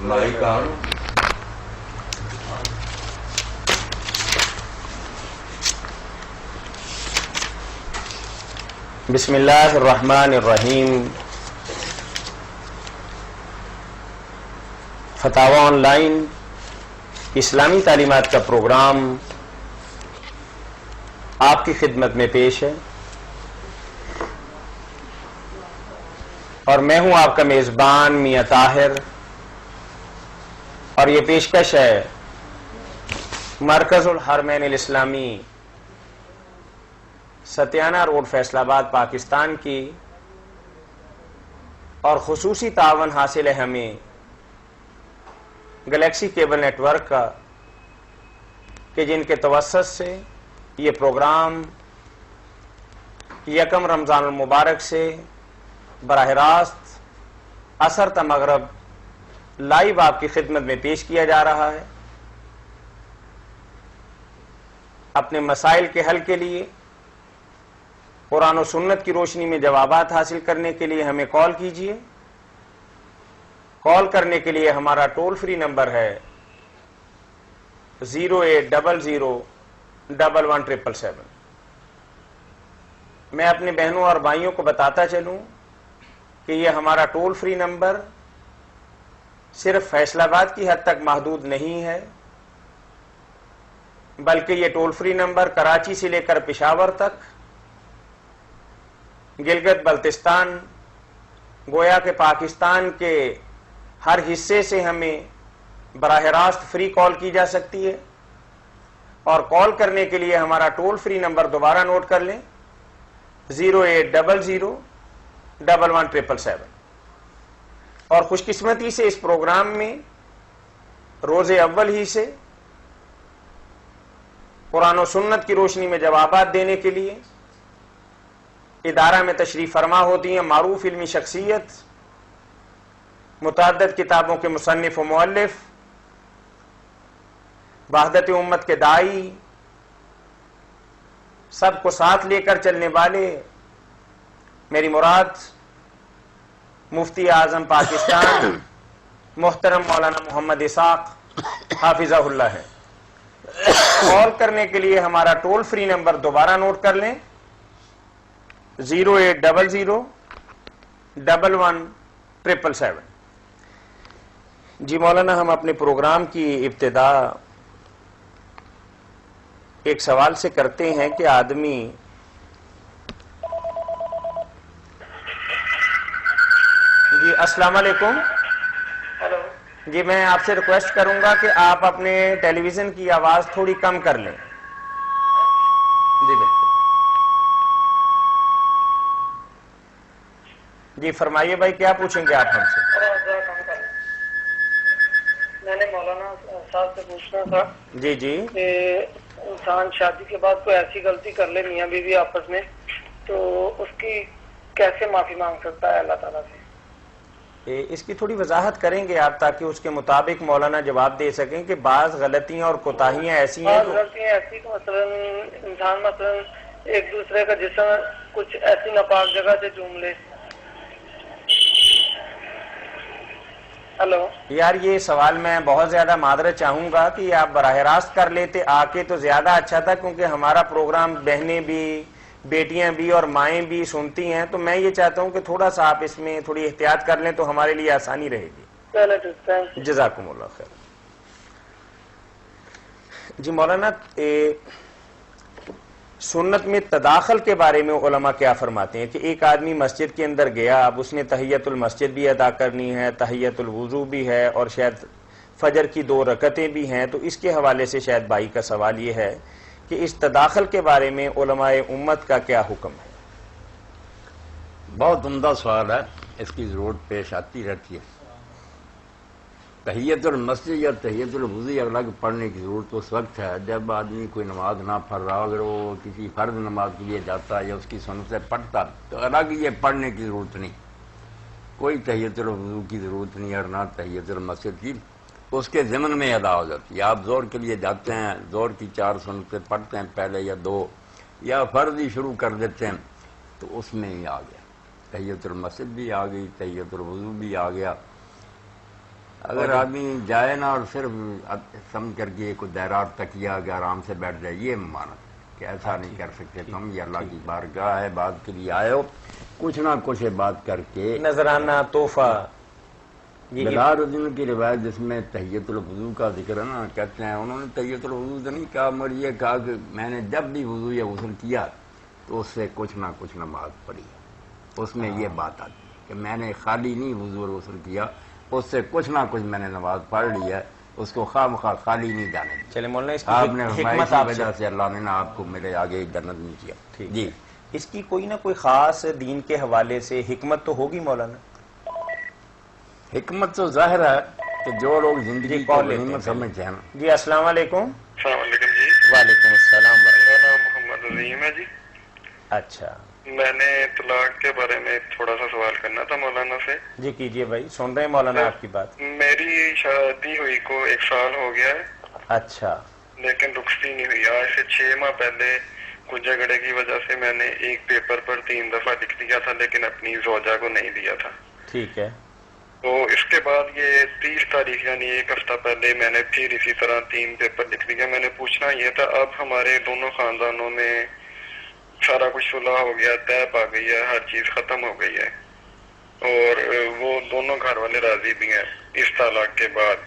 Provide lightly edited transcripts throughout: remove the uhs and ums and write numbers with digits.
Mic آن. بسم اللہ الرحمن الرحیم. فتاوی آن لائن اسلامی تعلیمات کا پروگرام آپ کی خدمت میں پیش ہے اور میں ہوں آپ کا میزبان میاں طاہر، اور یہ پیشکش ہے مرکز الحرمین الاسلامی ستیانہ روڈ فیصل آباد پاکستان کی، اور خصوصی تعاون حاصل ہے ہمیں گلیکسی کیبل نیٹ ورک کا، کہ جن کے توسط سے یہ پروگرام یکم رمضان المبارک سے براہ راست عصر تا مغرب لائیو آپ کی خدمت میں پیش کیا جا رہا ہے. اپنے مسائل کے حل کے لیے، قرآن و سنت کی روشنی میں جوابات حاصل کرنے کے لیے ہمیں کال کیجیے. کال کرنے کے لیے ہمارا ٹول فری نمبر ہے 08001117777. میں اپنے بہنوں اور بھائیوں کو بتاتا چلوں کہ یہ ہمارا ٹول فری نمبر صرف فیصل آباد کی حد تک محدود نہیں ہے، بلکہ یہ ٹول فری نمبر کراچی سے لے کر پشاور تک، گلگت بلتستان، گویا کہ پاکستان کے ہر حصے سے ہمیں براہ راست فری کال کی جا سکتی ہے. اور کال کرنے کے لیے ہمارا ٹول فری نمبر دوبارہ نوٹ کر لیں 08001117777. اور خوش قسمتی سے اس پروگرام میں روز اول ہی سے قرآن و سنت کی روشنی میں جوابات دینے کے لیے ادارہ میں تشریف فرما ہوتی ہیں معروف علمی شخصیت، متعدد کتابوں کے مصنف و مؤلف، وحدت امت کے داعی، سب کو ساتھ لے کر چلنے والے، میری مراد مفتی اعظم پاکستان محترم مولانا محمد اسحاق حافظہ اللہ ہے. کال کرنے کے لیے ہمارا ٹول فری نمبر دوبارہ نوٹ کر لیں 08001117777. جی مولانا، ہم اپنے پروگرام کی ابتدا ایک سوال سے کرتے ہیں کہ آدمی جی السلام علیکم. ہلو جی میں آپ سے ریکویسٹ کروں گا کہ آپ اپنے ٹیلی ویژن کی آواز تھوڑی کم کر لیں. جی بالکل. جی فرمائیے بھائی، کیا پوچھیں گے آپ ہم سے؟ میں نے مولانا صاحب سے پوچھنا تھا جی جی. کہ انسان شادی کے بعد کوئی ایسی غلطی کر لے میاں بیوی آپس میں، تو اس کی کیسے معافی مانگ سکتا ہے اللہ تعالیٰ سے؟ اس کی تھوڑی وضاحت کریں گے آپ تاکہ اس کے مطابق مولانا جواب دے سکیں کہ بعض غلطیاں اور کوتاہیاں ایسی ہیں بعض غلطیاں ایسی کہ مثلا ایک دوسرے کا جسم کچھ ایسی ناپاک جگہ سے چوم لے. ہلو یار یہ سوال میں بہت زیادہ معذرت چاہوں گا کہ یہ آپ براہ راست کر لیتے آ کے تو زیادہ اچھا تھا، کیونکہ ہمارا پروگرام بہنیں بھی، بیٹیاں بھی اور مائیں بھی سنتی ہیں، تو میں یہ چاہتا ہوں کہ تھوڑا سا آپ اس میں تھوڑی احتیاط کر لیں تو ہمارے لیے آسانی رہے گی. جزاکم اللہ خیر. جی مولانا، سنت میں تداخل کے بارے میں علماء کیا فرماتے ہیں کہ ایک آدمی مسجد کے اندر گیا، اب اس نے تحیت المسجد بھی ادا کرنی ہے، تحیت الوضو بھی ہے، اور شاید فجر کی 2 رکعتیں بھی ہیں، تو اس کے حوالے سے شاید بھائی کا سوال یہ ہے کہ اس تداخل کے بارے میں علماء امت کا کیا حکم ہے؟ بہت عمدہ سوال ہے، اس کی ضرورت پیش آتی رہتی ہے. تحیت المسجد یا تحیت الوضو الگ پڑھنے کی ضرورت اس وقت ہے جب آدمی کوئی نماز نہ پڑھ رہا، اگر وہ کسی فرض نماز کے لیے جاتا ہے یا اس کی سنتیں پڑھتا تو الگ یہ پڑھنے کی ضرورت نہیں، کوئی تحیت الوضو کی ضرورت نہیں اور نہ تحیت المسجد کی، اس کے ضمن میں ادا ہو جاتی ہے. آپ زور کے لیے جاتے ہیں، زور کی 4 سنتیں پڑھتے ہیں پہلے یا 2، یا فرض ہی شروع کر دیتے ہیں، تو اس میں ہی آ گیا، تحیت المسجد بھی آ گئی، تحیت الوضو بھی آ گیا. اگر آدمی جائے نا اور صرف سمجھ کر کے کوئی دائرہ تکیا کہ آرام سے بیٹھ جائے، یہ ممانت کہ ایسا نہیں کر سکتے تم، یہ اللہ کی بارگاہ ہے، بات کے لیے آئے ہو، کچھ نہ کچھ بات کر کے نذرانہ تحفہ. بلال الدین کی روایت جس میں تحیت الوضو کا ذکر ہے نا، کہتے ہیں انہوں نے تحیت الوضو تو نہیں کہا، مگر یہ کہا کہ میں نے جب بھی وضو یا غسل کیا تو اس سے کچھ نہ کچھ نماز پڑھی. اس میں یہ بات آتی ہے کہ میں نے خالی نہیں وضو اور غسل کیا، اس سے کچھ نہ کچھ میں نے نماز پڑھ لی ہے، اس کو خواہ مخواہ خالی نہیں جانے دیا. چلے مولانا اس آپ کی نے حکمت کی وجہ سے اللہ نے آپ کو میرے آگے جنت نہیں کیا. جی اس کی کوئی نہ کوئی خاص دین کے حوالے سے حکمت تو ہوگی مولانا. حکمت تو ظاہر ہے کہ جو لوگ زندگی کو غنیمت سمجھتے ہیں نا. جی السلام علیکم. السلام علیکم جی. وعلیکم السلام میرا نام محمد عظیم ہے جی. اچھا میں نے طلاق کے بارے میں تھوڑا سا سوال کرنا تھا مولانا سے. جی کیجئے بھائی، سن رہے ہیں مولانا آپ کی بات. میری شادی ہوئی کو 1 سال ہو گیا ہے. اچھا لیکن رخصتی نہیں ہوئی. آج سے 6 ماہ پہلے کچھ جھگڑے کی وجہ سے میں نے ایک پیپر پر 3 دفعہ لکھ دیا تھا، لیکن اپنی زوجہ کو نہیں دیا تھا. ٹھیک ہے. تو اس کے بعد یہ 30 تاریخ یعنی 1 ہفتہ پہلے میں نے پھر اسی طرح 3 پیپر لکھ دیا. میں نے پوچھنا یہ تھا، اب ہمارے دونوں خاندانوں میں سارا کچھ صلح ہو گیا، طے پا گئی ہے، ہر چیز ختم ہو گئی ہے، اور وہ دونوں گھر والے راضی بھی ہیں اس طلاق کے بعد.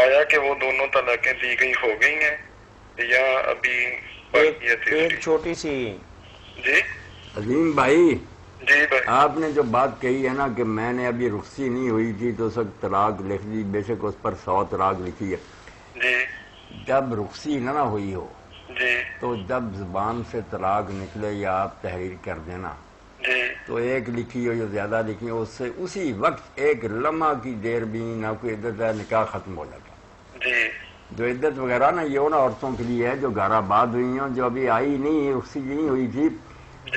آیا کہ وہ دونوں طلاقیں دی گئی ہو گئی ہیں یا ابھی باقی ہے ایک تیسری؟ چھوٹی سی جی عظیم بھائی، جی بھائی. آپ نے جو بات کہی ہے نا کہ میں نے ابھی رخصتی نہیں ہوئی تھی تو اس وقت طلاق لکھ دی، بے شک اس پر 100 طلاق لکھی ہے. جی جب رخصتی نہ ہوئی ہو جی تو جب زبان سے طلاق نکلے یا آپ تحریر کر دینا جی تو ایک لکھی ہو یا زیادہ لکھی ہو، اس سے اسی وقت ایک لمحہ کی دیر بھی نہ کوئی عدت ہے، نکاح ختم ہو جاتا. جی جو عدت وغیرہ نا یہ نا عورتوں کے لیے ہے جو گھر آباد ہوئی ہوں، جو ابھی آئی نہیں، رخصتی نہیں ہوئی تھی،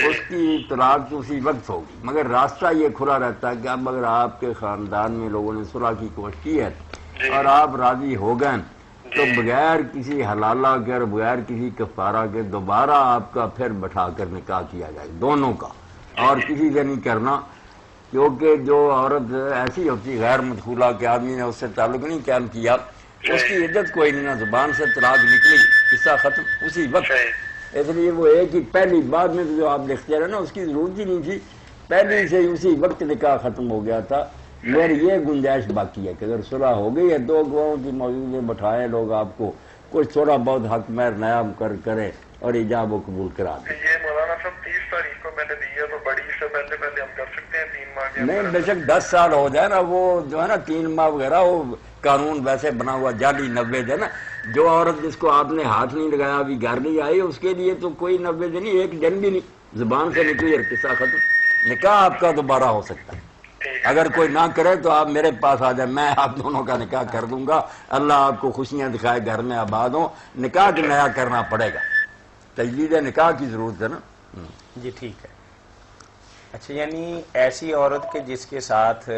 اس کی طلاق تو اسی وقت ہوگی. مگر راستہ یہ کھلا رہتا ہے کہ اب اگر آپ کے خاندان میں لوگوں نے صلح کی کوشش کی ہے اور آپ راضی ہو گئے تو بغیر کسی حلالہ کے اور بغیر کسی کفارہ کے دوبارہ آپ کا پھر بٹھا کر نکاح کیا جائے دونوں کا، اور کسی سے نہیں کرنا. کیونکہ جو عورت ایسی ہوتی غیر مدخولہ کہ آدمی نے اس سے تعلق نہیں قائم کیا، اس کی عدت کوئی نہیں، نہ زبان سے طلاق نکلی، قصہ ختم اسی وقت. اس لیے وہ ایک ہی پہلی بعد میں جو آپ لکھتے رہے نا اس کی ضرورت ہی نہیں تھی، پہلے سے اسی وقت نکاح ختم ہو گیا تھا. مگر یہ گنجائش باقی ہے کہ اگر صلح ہو گئی ہے، 2 گواہوں کی موجودگی بٹھائے لوگ آپ کو کچھ تھوڑا بہت حق مہر نیا مقرر کرے اور ایجاب و قبول کرا دیں. یہ مولانا صاحب 30 تاریخ کو میں نے دی ہے تو بڑی سے پہلے ہم کر سکتے ہیں 3 ماہ کے نہیں، بے شک 10 سال ہو جائے نا، وہ جو ہے نا 3 ماہ وغیرہ وہ قانون ویسے بنا ہوا جعلی 90 دن. جو عورت جس کو آپ نے ہاتھ نہیں لگایا ابھی گھر نہیں آئی، اس کے لیے تو کوئی 90 دن نہیں، 1 دن بھی نہیں، زبان سے نکلی اور قصہ ختم. نکاح آپ کا دوبارہ ہو سکتا ہے. اگر کوئی نہ کرے تو آپ میرے پاس آ جائیں، میں آپ دونوں کا نکاح کر دوں گا. اللہ آپ کو خوشیاں دکھائے، گھر میں آباد ہوں. نکاح نیا کرنا پڑے گا، تجدید نکاح کی ضرورت ہے نا. جی ٹھیک ہے. اچھا، یعنی ایسی عورت کے جس کے ساتھ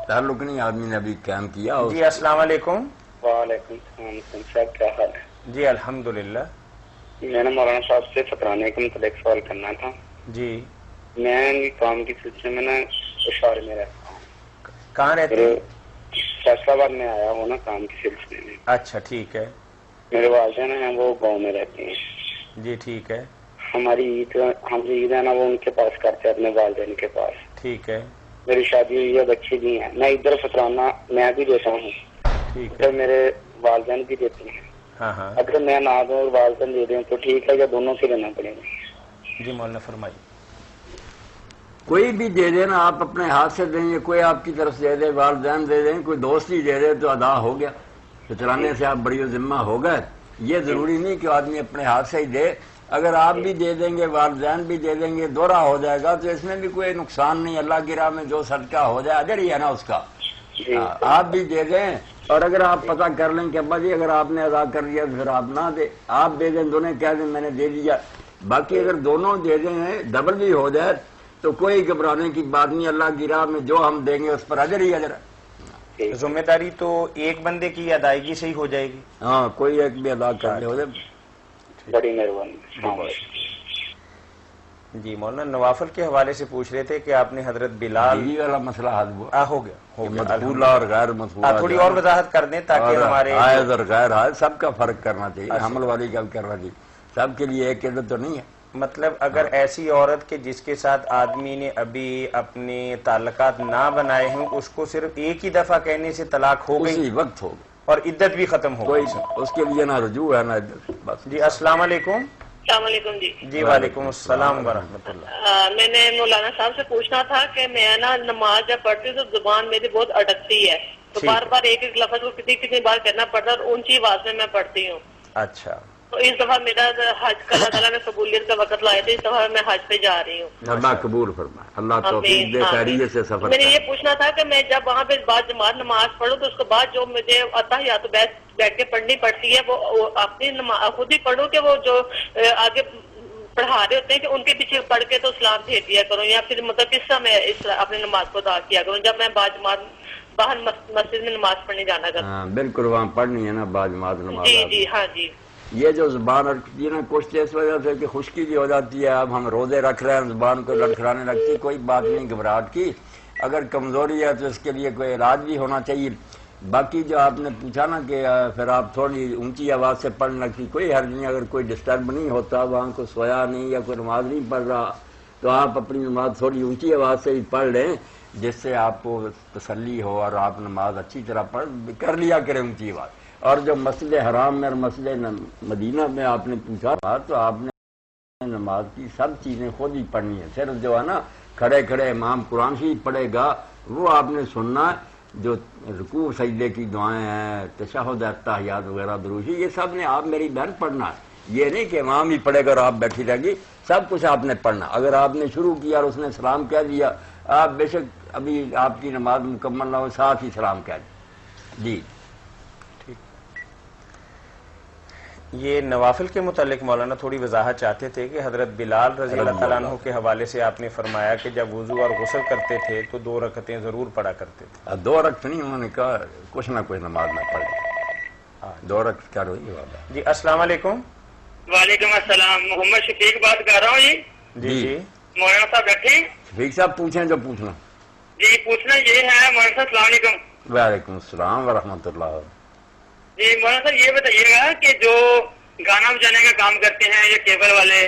تعلق نہیں آدمی نے ابھی قائم کیا. جی السلام علیکم. وعلیکم السلام صاحب، کیا حال ہے؟ جی الحمدللہ. میں نے مولانا صاحب سے فکرانے کے متعلق سوال کرنا تھا. جی میں کام کے سلسلے میں نا اشار میں رہتا ہوں. کہاں رہتے ہیں؟ فیصلہ آباد میں آیا ہوں نا کام کے سلسلے میں. اچھا ٹھیک ہے. میرے والدین ہیں وہ گاؤں میں رہتے ہیں. جی ٹھیک ہے. ہماری عید ہے نا وہ ان کے پاس کرتے ہیں، اپنے والدین کے پاس. ٹھیک ہے. میری شادی ہوئی ہے، بچے بھی ہیں. میں ادھر فکرانہ میں بھی دیتا ہوں، ٹھیک ہے. پھر میرے والدین بھی دیتے ہیں. ہاں ہاں. اگر میں نہ دوں اور والدین دے دیں تو ٹھیک ہے یا دونوں سے لینا پڑے گا؟ جی مولانا فرمائیے. کوئی بھی دے دے نا، آپ اپنے ہاتھ سے دیں گے، کوئی آپ کی طرف سے دے دے، والدین دے دیں، کوئی دوست ہی دے دے تو ادا ہو گیا. فطرانے سے آپ بڑی ذمہ ہو گئے. یہ ضروری نہیں کہ آدمی اپنے ہاتھ سے ہی دے. اگر آپ بھی دے دیں گے، والدین بھی دے دیں گے، دوہرا ہو جائے گا تو اس میں بھی کوئی نقصان نہیں. اللہ کی راہ میں جو صدقہ ہو جائے اجر ہی ہے نا اس کا. آپ بھی دے دیں، اور اگر آپ پتہ کر لیں کہ ابا جی اگر آپ نے ادا کر دیا تو پھر آپ نہ دیں، آپ دے دیں، دونوں کہہ دیں میں نے دے دیا. باقی اگر دونوں دے دیں ڈبل بھی ہو جائے تو کوئی گھبرانے کی بات نہیں. اللہ کی راہ میں جو ہم دیں گے اس پر اجر ہی اجر ہے. ذمہ داری تو ایک بندے کی ادائیگی سے ہی ہو جائے گی. ہاں، کوئی ایک بھی ادا کر لے ہو جائے. بڑی مہربانی. جی مولانا نوافل کے حوالے سے پوچھ رہے تھے کہ آپ نے حضرت بلال یہ والا مسئلہ حل ہوا ہو گیا مدخولہ اور غیر مدخولہ تھوڑی اور وضاحت کر دیں تاکہ ہمارے حائض اور غیر حائض سب کا فرق کرنا چاہیے، حمل والی کا بھی کرنا چاہیے، سب کے لیے ایک عدت تو نہیں ہے۔ مطلب اگر ایسی عورت کے جس کے ساتھ آدمی نے ابھی اپنے تعلقات نہ بنائے ہیں اس کو صرف ایک ہی دفعہ کہنے سے طلاق ہو گئی اسی وقت ہوگا، اور عدت بھی ختم ہو کوئی گئی؟ اس کے لیے نہ رجوع ہے نہ عدت، بس۔ جی السلام علیکم۔ السلام علیکم جی۔ جی وعلیکم السلام ورحمۃ اللہ۔ میں نے مولانا صاحب سے پوچھنا تھا کہ میں نا نماز جب پڑھتی ہوں تو زبان میری بہت اٹکتی ہے، تو بار بار ایک ایک لفظ کو کتنی بار کہنا پڑتا ہے اور اونچی آواز میں پڑھتی ہوں۔ اچھا، تو اس دفعہ میرا حج کا اللہ تعالیٰ نے قبولیت کا وقت لائے تھے، اس دفعہ میں حج پہ جا رہی ہوں۔ اللہ قبول فرمائے، اللہ توفیق دے، خیریت سے سفر میں نے کرے۔ یہ پوچھنا تھا کہ میں جب وہاں پہ بعد جماعت نماز پڑھوں تو اس کے بعد جو مجھے اتحیات بیٹھ کے پڑھنی پڑتی ہے وہ اپنی خود ہی پڑھوں کہ وہ جو آگے پڑھا رہے ہوتے ہیں کہ ان کے پیچھے پڑھ کے تو اسلام بھیج دیا کروں، یا پھر مطلب کس طرح میں اپنی نماز کو ادا کیا کروں جب میں بعد جماعت باہر مسجد میں نماز پڑھنے جانا کروں؟ ہاں بالکل، وہاں پڑھنی ہے نا باجماعت نماز۔ جی جی ہاں جی۔ یہ جو زبان اٹکتی ہے نا کچھ اس وجہ سے کہ خشکی بھی ہو جاتی ہے، اب ہم روزے رکھ رہے ہیں زبان کو لڑکھڑانے لگتی، کوئی بات نہیں گھبراہٹ کی، اگر کمزوری ہے تو اس کے لیے کوئی علاج بھی ہونا چاہیے۔ باقی جو آپ نے پوچھا نا کہ پھر آپ تھوڑی اونچی آواز سے پڑھنے لگتی، کوئی حرج نہیں، اگر کوئی ڈسٹرب نہیں ہوتا، وہاں کو سویا نہیں یا کوئی نماز نہیں پڑھ رہا تو آپ اپنی نماز تھوڑی اونچی آواز سے ہی پڑھ لیں جس سے آپ کو تسلی ہو اور آپ نماز اچھی طرح کر لیا کریں اونچی آواز۔ اور جو مسجد حرام میں اور مسجد مدینہ میں آپ نے پوچھا تو آپ نے نماز کی سب چیزیں خود ہی پڑھنی ہے، صرف جو ہے نا کھڑے کھڑے امام قرآن شریف پڑھے گا وہ آپ نے سننا ہے، جو رکوع سجدے کی دعائیں ہیں، تشہد اتحیات وغیرہ دروشی، یہ سب نے آپ میری بہن پڑھنا ہے، یہ نہیں کہ امام ہی پڑھے گا اور آپ بیٹھی رہ گی، سب کچھ آپ نے پڑھنا۔ اگر آپ نے شروع کیا اور اس نے سلام کہہ دیا، آپ بے شک ابھی آپ کی نماز مکمل نہ ہو ساتھ ہی سلام کہہ دیں۔ جی یہ نوافل کے متعلق مولانا تھوڑی وضاحت چاہتے تھے کہ حضرت بلال رضی اللہ تعالیٰ عنہ کے حوالے سے آپ نے فرمایا کہ جب وضو اور غسل کرتے تھے تو 2 رکعتیں ضرور پڑھا کرتے تھے۔ 2 رکعت نہیں، انہوں نے کہا کچھ نہ کوئی نماز نہ پڑھے، 2 رکعت کیا رہی ہے۔ جی السلام علیکم۔ وعلیکم السلام، محمد شفیق بات کر رہا ہوں جی۔ جی مولانا صاحب بیٹھے؟ شفیق صاحب پوچھیں جو پوچھنا۔ جی پوچھنا یہ ہے مولانا صاحب، السلام علیکم۔ وعلیکم السلام ورحمۃ اللہ۔ جی مولانا صاحب یہ بتائیے گا کہ جو گانا بجانے کا کام کرتے ہیں یا کیبل والے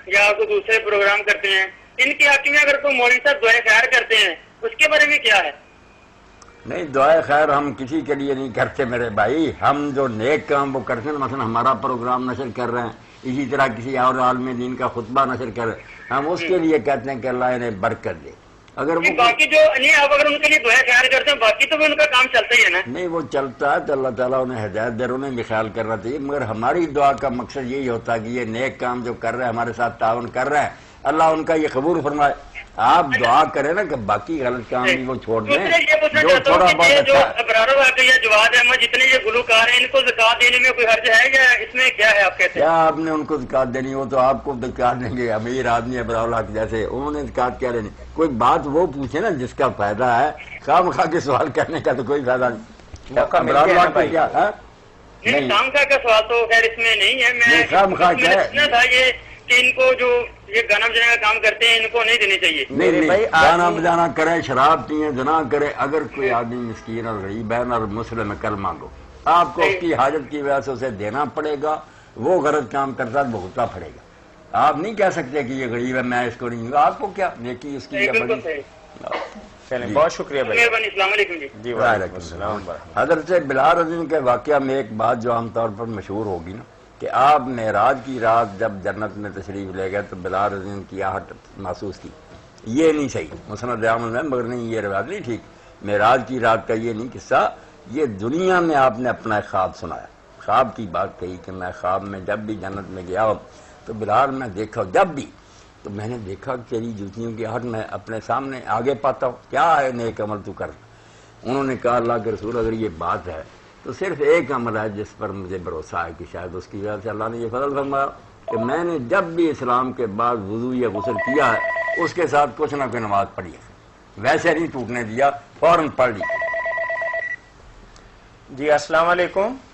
یا کوئی دوسرے پروگرام کرتے ہیں، ان کے حق میں اگر کوئی مولوی صاحب دعائے خیر کرتے ہیں اس کے بارے میں کیا ہے؟ نہیں، دعائے خیر ہم کسی کے لیے نہیں کرتے میرے بھائی، ہم جو نیک کام وہ کرتے ہیں، مثلا ہمارا پروگرام نشر کر رہے ہیں، اسی طرح کسی اور عالم دین کا خطبہ نشر کر رہے ہیں، ہم اس کے لیے کہتے ہیں کہ اللہ انہیں برکت دے۔ اگر وہ باقی جو نہیں آپ اگر ان کے لیے دعائے خیر کرتے ہیں باقی تو ان کا کام چلتا ہی ہے نا۔ نہیں وہ چلتا ہے تو اللہ تعالیٰ انہیں ہدایت دے، انہیں بھی خیال کرنا چاہیے، مگر ہماری دعا کا مقصد یہی ہوتا ہے کہ یہ نیک کام جو کر رہے ہیں ہمارے ساتھ تعاون کر رہے ہیں، اللہ ان کا یہ قبول فرمائے۔ آپ دعا کریں نا کہ باقی غلط کام بھی وہ چھوڑ دیں، دوسرے یہ پوچھنا جو چاہتا تھوڑا ہوں کہ بہت یہ جو اچھا۔ ابرار واقع یا جواد احمد جتنے یہ گلوکار ہیں ان کو زکوٰۃ دینے میں کوئی حرج ہے یا اس میں کیا ہے آپ کہتے ہیں؟ کیا آپ نے ان کو زکوٰۃ دینی ہو تو آپ کو زکوٰۃ دیں گے، امیر آدمی ابرار الحق جیسے انہوں نے زکوٰۃ کیا لینی؟ کوئی بات وہ پوچھے نا جس کا فائدہ ہے، خواہ مخواہ کے سوال کرنے کا تو کوئی فائدہ نہیں۔ موقع مل ابرار گیا نا الحق بھائی۔ کیا ہے؟ نہیں خام خواہ کا سوال تو خیر اس میں نہیں ہے، نہیں، خواہ مخواہ میں کیا ہے؟ پوچھنا تھا یہ کہ ان کو جو یہ گانا بجانے کا کام کرتے ہیں ان کو نہیں دینی چاہیے۔ نہیں میرے نہیں، بھائی گانا بجانا کرے، شراب پیئے، زنا کرے، اگر کوئی آدمی مسکین اور غریب ہے اور مسلم کل مانگو، آپ کو اس کی حاجت کی وجہ سے اسے دینا پڑے گا، وہ غلط کام کرتا ہے بھگتنا پڑے گا۔ آپ نہیں کہہ سکتے کہ یہ غریب ہے میں اس کو نہیں دوں گا، آپ کو کیا نیکی اس کی بالکل صحیح، چلیں بہت شکریہ بھائی۔ مہربانی، السلام علیکم جی۔ جی وعلیکم السلام ورحمۃ حضرت بلال رضی کے واقعہ میں ایک بات جو عام طور پر مشہور ہوگی نا کہ آپ معراج کی رات جب جنت میں تشریف لے گئے تو بلال رضی کی آہٹ محسوس کی، یہ نہیں صحیح مسند احمد میں، مگر نہیں یہ روایت نہیں ٹھیک، معراج کی رات کا یہ نہیں قصہ، یہ دنیا میں آپ نے اپنا ایک خواب سنایا، خواب کی بات کہی کہ میں خواب میں جب بھی جنت میں گیا ہوں تو بلال میں دیکھا جب بھی تو میں نے دیکھا کہ تیری جوتیوں کی آہٹ میں اپنے سامنے آگے پاتا ہوں، کیا ہے نیک عمل تو کر۔ انہوں نے کہا اللہ کے رسول اگر یہ بات ہے تو صرف ایک عمل ہے جس پر مجھے بھروسہ ہے کہ شاید اس کی وجہ سے اللہ نے یہ فضل فرمایا کہ میں نے جب بھی اسلام کے بعد وضو یا غسل کیا ہے اس کے ساتھ کچھ نہ کوئی نماز پڑھی ہے، ویسے نہیں ٹوٹنے دیا، فوراً پڑھ لی۔ جی السلام علیکم۔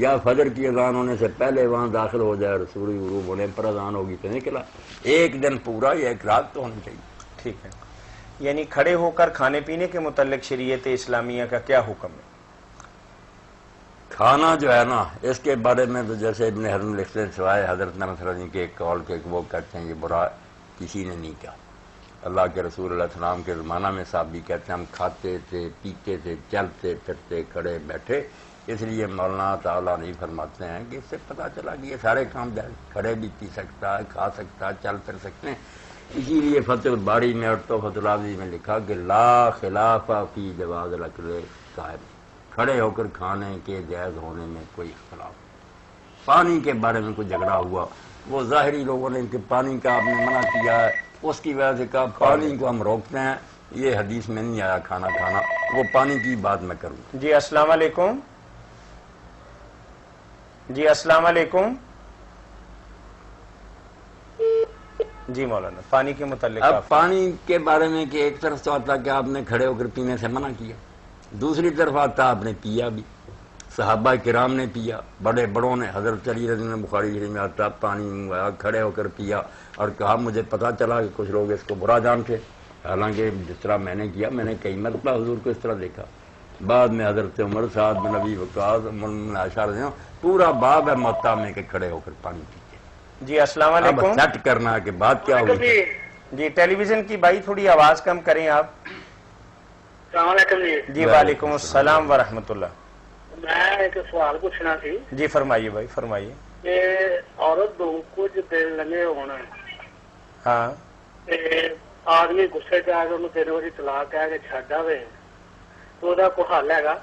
یا فجر کی اذان ہونے سے پہلے وہاں داخل ہو جائے اور سورج غروب ہونے پر اذان ہوگی تو نکلا. ایک دن پورا یا ایک رات تو ہونی چاہیے. ٹھیک ہے. یعنی کھڑے ہو کر کھانے پینے کے متعلق شریعت اسلامیہ کا کیا حکم ہے؟ کھانا جو ہے نا اس کے بارے میں تو جیسے ابن حزم لکھتے ہیں سوائے حضرت نصرانی کے ایک قول کے وہ کہتے ہیں یہ برا کسی نے نہیں کہا. اللہ کے رسول علیہ السلام کے زمانہ میں صاحب بھی کہتے ہیں ہم کھاتے تھے پیتے تھے چلتے پھرتے کھڑے بیٹھے. اس لیے مولانا تعالیٰ نہیں فرماتے ہیں کہ اس سے پتہ چلا کہ یہ سارے کام جائے, کھڑے بھی پی سکتا ہے کھا سکتا ہے چل پھر سکتے ہیں. اسی لیے فتح الباری میں اور تحفۃ العاوضی میں لکھا کہ لا خلاف فی جواز الاکل قائم, کھڑے ہو کر کھانے کے جائز ہونے میں کوئی اختلاف. پانی کے بارے میں کوئی جھگڑا ہوا, وہ ظاہری لوگوں نے کہ پانی کا آپ نے منع کیا ہے, اس کی وجہ سے کہا پانی کو ہم روکتے ہیں, یہ حدیث میں نہیں آیا کھانا کھانا. وہ پانی کی بات میں کروں. جی السلام علیکم. جی السلام علیکم. جی مولانا پانی کے متعلق اب پانی کے بارے میں کہ ایک طرف تو آتا کہ آپ نے کھڑے ہو کر پینے سے منع کیا, دوسری طرف آتا آپ نے پیا بھی, صحابہ کرام نے پیا, بڑے بڑوں نے, حضرت علی رضی اللہ عنہ بخاری شریف میں آتا پانی منگوایا کھڑے ہو کر پیا اور کہا مجھے پتہ چلا کہ کچھ لوگ اس کو برا جانتے, حالانکہ جس طرح میں نے کیا میں نے کئی مرتبہ حضور کو اس طرح دیکھا. بعد میں حضرت عمر سعد بن ابی وقاص عائشہ رضی اللہ عنہ پورا باب ہے موطا میں کہ کھڑے ہو کر پانی پیتے. جی السلام علیکم. اب سیٹ کرنا ہے کہ بات کیا ہوگی. جی ٹیلی ویژن کی بھائی تھوڑی آواز کم کریں آپ. السلام علیکم جی. جی وعلیکم السلام ورحمۃ اللہ. میں ایک سوال پوچھنا تھی. جی فرمائیے بھائی فرمائیے. کہ عورت دو کچھ دن لگے ہونا ہاں آدمی غصے چ آ کے انہوں 3 بجے طلاق کہہ کے چھڈ آوے تو دا کوئی حل ہے گا؟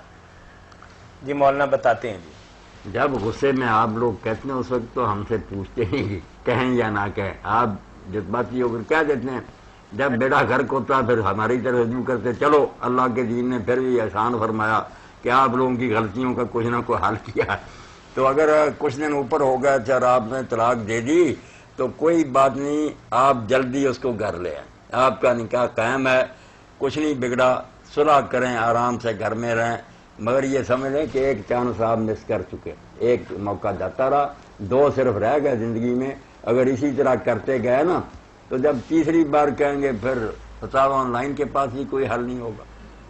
جی مولانا بتاتے ہیں. جی جب غصے میں آپ لوگ کہتے ہیں اس وقت تو ہم سے پوچھتے ہیں کہیں یا نہ کہیں, آپ جذباتی ہو کر کہہ دیتے ہیں. جب بیڑا غرق ہوتا پھر ہماری طرف رجوع کرتے چلو اللہ کے دین نے پھر بھی احسان فرمایا کہ آپ لوگوں کی غلطیوں کا کچھ نہ کوئی حل کیا. تو اگر کچھ دن اوپر ہو گیا چل آپ نے طلاق دے دی تو کوئی بات نہیں, آپ جلدی اس کو گھر لے آئیں, آپ کا نکاح قائم ہے, کچھ نہیں بگڑا, صلح کریں آرام سے گھر میں رہیں. مگر یہ سمجھ لیں کہ ایک چاند صاحب مس کر چکے, ایک موقع جاتا رہا, 2 صرف رہ گئے زندگی میں. اگر اسی طرح کرتے گئے نا تو جب تیسری بار کہیں گے پھر فتاوی آن لائن کے پاس بھی کوئی حل نہیں ہوگا,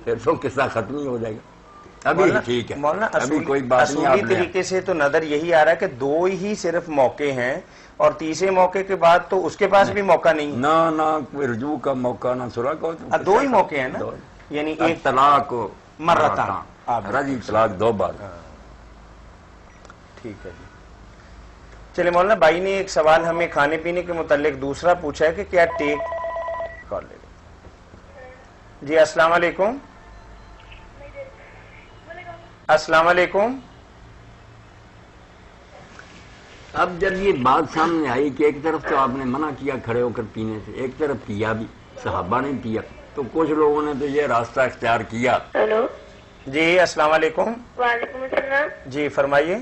پھر تو قصہ ختم ہی ہو جائے گا. ابھی ٹھیک ہے مولانا ابھی کوئی بات نہیں. اصولی طریقے سے تو نظر یہی آ رہا ہے کہ 2 ہی صرف موقع ہیں اور تیسرے موقع کے بعد تو اس کے پاس بھی موقع نہیں. نہ کوئی رجوع کا موقع نہ صلح کا. 2 ہی موقع ہیں نا, یعنی ایک طلاق مرتان رجی طلاق 2 بار. ٹھیک ہے جی. چلے مولانا بھائی نے ایک سوال ہمیں کھانے پینے کے متعلق دوسرا پوچھا ہے کہ کیا ٹیک کال لے. جی السلام علیکم. السلام علیکم. اب جب یہ بات سامنے آئی کہ ایک طرف تو آپ نے منع کیا کھڑے ہو کر پینے سے, ایک طرف پیا بھی, صحابہ نے پیا, تو کچھ لوگوں نے تو یہ راستہ اختیار کیا. ہیلو جی السلام علیکم. وعلیکم السلام. جی فرمائیے.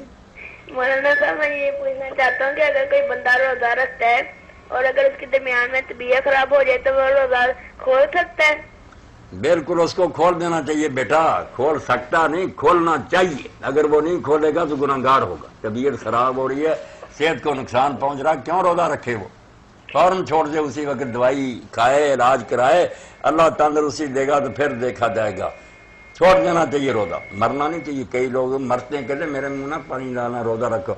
مولانا صاحب میں یہ پوچھنا چاہتا ہوں کہ اگر کوئی بندہ روزہ رکھتا ہے اور اگر اس کے درمیان میں طبیعت خراب ہو جائے تو وہ روزہ کھول سکتا ہے؟ بالکل اس کو کھول دینا چاہیے بیٹا, کھول سکتا نہیں, کھولنا چاہیے. اگر وہ نہیں کھولے گا تو گناہگار ہوگا. طبیعت خراب ہو رہی ہے, صحت کو نقصان پہنچ رہا, کیوں روزہ رکھے, وہ فوراً چھوڑ دے, اسی وقت دوائی کھائے علاج کرائے, اللہ تندرستی دے گا تو پھر دیکھا جائے گا. چھوڑ دینا چاہیے روزہ, مرنا نہیں چاہیے. کئی لوگ مرتے ہیں کہتے میرے منہ نہ پانی ڈالنا, روزہ رکھو.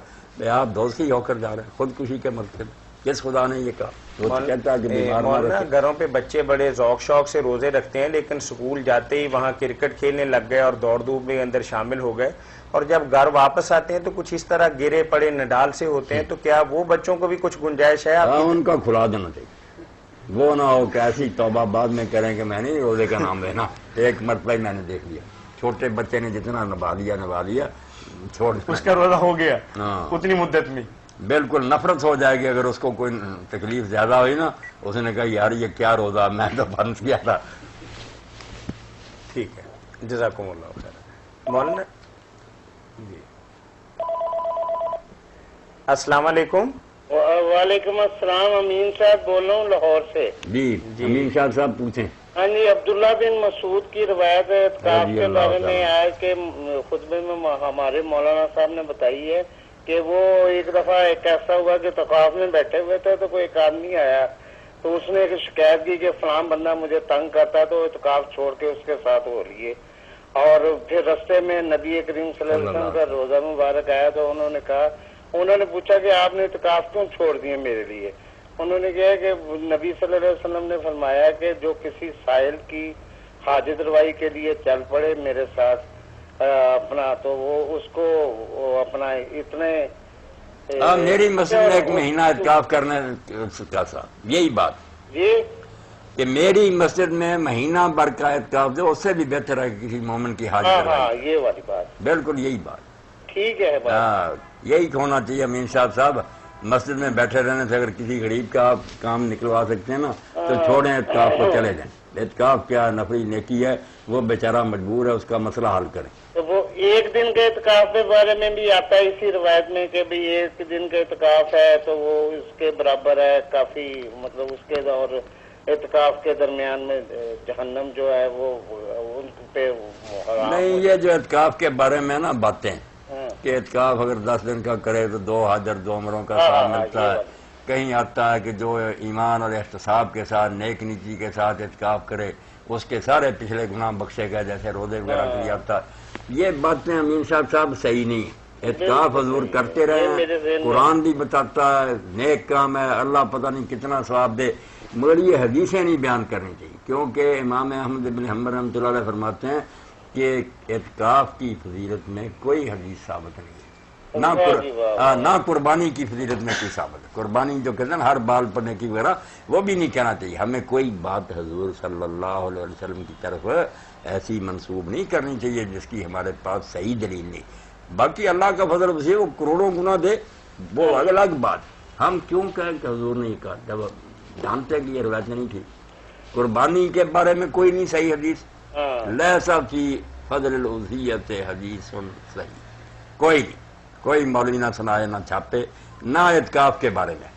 آپ دوستی ہو کر جا رہے ہیں, خودکشی کے مرتے ہیں. کس خدا نے یہ کہا؟ وہ کہتا ہے کہ بیمار نہ رکھے. گھروں پہ بچے بڑے ذوق شوق سے روزے رکھتے ہیں لیکن سکول جاتے ہی وہاں کرکٹ کھیلنے لگ گئے اور دوڑ دھوپ میں اندر شامل ہو گئے, اور جب گھر واپس آتے ہیں تو کچھ اس طرح گرے پڑے نڈال سے ہوتے ہیں. تو کیا وہ بچوں کو بھی کچھ گنجائش ہے؟ ان کا کھلا دینا چاہیے. وہ نہ ہو کہ ایسی توبہ بعد میں کریں کہ میں نہیں روزے کا نام لینا. ایک مرتبہ ہی میں نے دیکھ لیا, چھوٹے بچے نے جتنا نبھا لیا چھوڑ اس کا روزہ ہو گیا اتنی مدت میں. بالکل نفرت ہو جائے گی اگر اس کو کوئی تکلیف زیادہ ہوئی نا. اس نے کہا یار یہ کیا روزہ, میں تو بند کیا تھا. ٹھیک ہے, جزاکم اللہ خیر. مولانا جی السلام علیکم. وعلیکم السلام. امین صاحب بول رہا ہوں لاہور سے. جی امین شاہ صاحب پوچھیں. ہاں جی، عبداللہ بن مسعود کی روایت ہے اعتکاف رضی کے اللہ بارے میں تعالیٰ۔ ہے کہ خطبے میں ہمارے مولانا صاحب نے بتائی ہے کہ وہ ایک دفعہ ایک ایسا ہوا کہ اعتکاف میں بیٹھے ہوئے تھے تو کوئی ایک آدمی آیا تو اس نے ایک شکایت کی کہ فلاں بندہ مجھے تنگ کرتا ہے، تو اعتکاف چھوڑ کے اس کے ساتھ ہو رہی ہے۔ اور پھر رستے میں نبی کریم صلی اللہ علیہ وسلم کا روزہ مبارک آیا تو انہوں نے کہا، انہوں نے پوچھا کہ آپ نے اعتکاف کیوں چھوڑ دیے میرے لیے؟ انہوں نے کہا کہ نبی صلی اللہ علیہ وسلم نے فرمایا کہ جو کسی سائل کی حاجت روائی کے لیے چل پڑے میرے ساتھ اپنا، تو وہ اس کو اپنا اتنے میری مسجد میں ایک مہینہ اعتکاف کرنے کا تھا، یہی بات جی کہ میری مسجد میں مہینہ بھر کا اعتکاف جو اس سے بھی بہتر ہے کسی مومن کی حاجت ہاں روائی۔ ہاں یہ والی بات بالکل یہی بات، ٹھیک ہے بات۔ ہاں یہی ہونا چاہیے امین صاحب مسجد میں بیٹھے رہنے سے اگر کسی غریب کا آپ کام نکلوا سکتے ہیں نا تو چھوڑیں اعتکاف کو، چلے جائیں۔ اعتکاف کیا نفلی نیکی ہے، وہ بیچارہ مجبور ہے، اس کا مسئلہ حل کریں۔ تو وہ ایک دن کے اعتکاف کے بارے میں بھی آتا ہے اسی روایت میں کہ بھئی ایک دن کا اعتکاف ہے تو وہ اس کے برابر ہے کافی، مطلب اس کے اور اعتکاف کے درمیان میں جہنم جو ہے وہ ان پہ حرام نہیں، یہ جو اعتکاف کے بارے میں نا باتیں ہاں۔ کہ اعتکاف اگر 10 دن کا کرے تو 2 حاجر 2 عمروں کا ہاں، ثواب ہاں، ملتا یہ ہے۔ بات۔ کہیں آتا ہے کہ جو ایمان اور احتساب کے ساتھ نیک نیتی کے ساتھ اعتکاف کرے اس کے سارے پچھلے گناہ بخشے گئے، جیسے روزے وغیرہ کے لیے آتا ہے۔ یہ باتیں امین صاحب صحیح نہیں ہیں۔ اعتکاف حضور کرتے رہے، قرآن بھی بتاتا ہے نیک کام ہے، اللہ پتہ نہیں کتنا ثواب دے، مگر یہ حدیثیں نہیں بیان کرنی چاہیے، کیونکہ امام احمد بن حنبل رحمۃ اللہ علیہ فرماتے ہیں کہ اعتکاف کی فضیلت میں کوئی حدیث ثابت نہیں ہے، نہ قربانی کی فضیلت میں کوئی ثابت ہے۔ قربانی جو کہتے ہیں نا ہر بال پر نیکی وغیرہ، وہ بھی نہیں کہنا چاہیے۔ ہمیں کوئی بات حضور صلی اللہ علیہ وسلم کی طرف ایسی منسوب نہیں کرنی چاہیے جس کی ہمارے پاس صحیح دلیل نہیں۔ باقی اللہ کا فضل وسیع، وہ کروڑوں گنا دے، وہ الگ بات۔ ہم کیوں کہیں کہ حضور نے کہا جب جانتے کہ یہ روایتیں نہیں تھی؟ قربانی کے بارے میں کوئی نہیں صحیح حدیث، لیسا فی فضل الاضحیۃ حدیث صحیح، کوئی نہیں، کوئی مولوی نہ سنائے نہ چھاپے، نہ اعتکاف کے بارے میں۔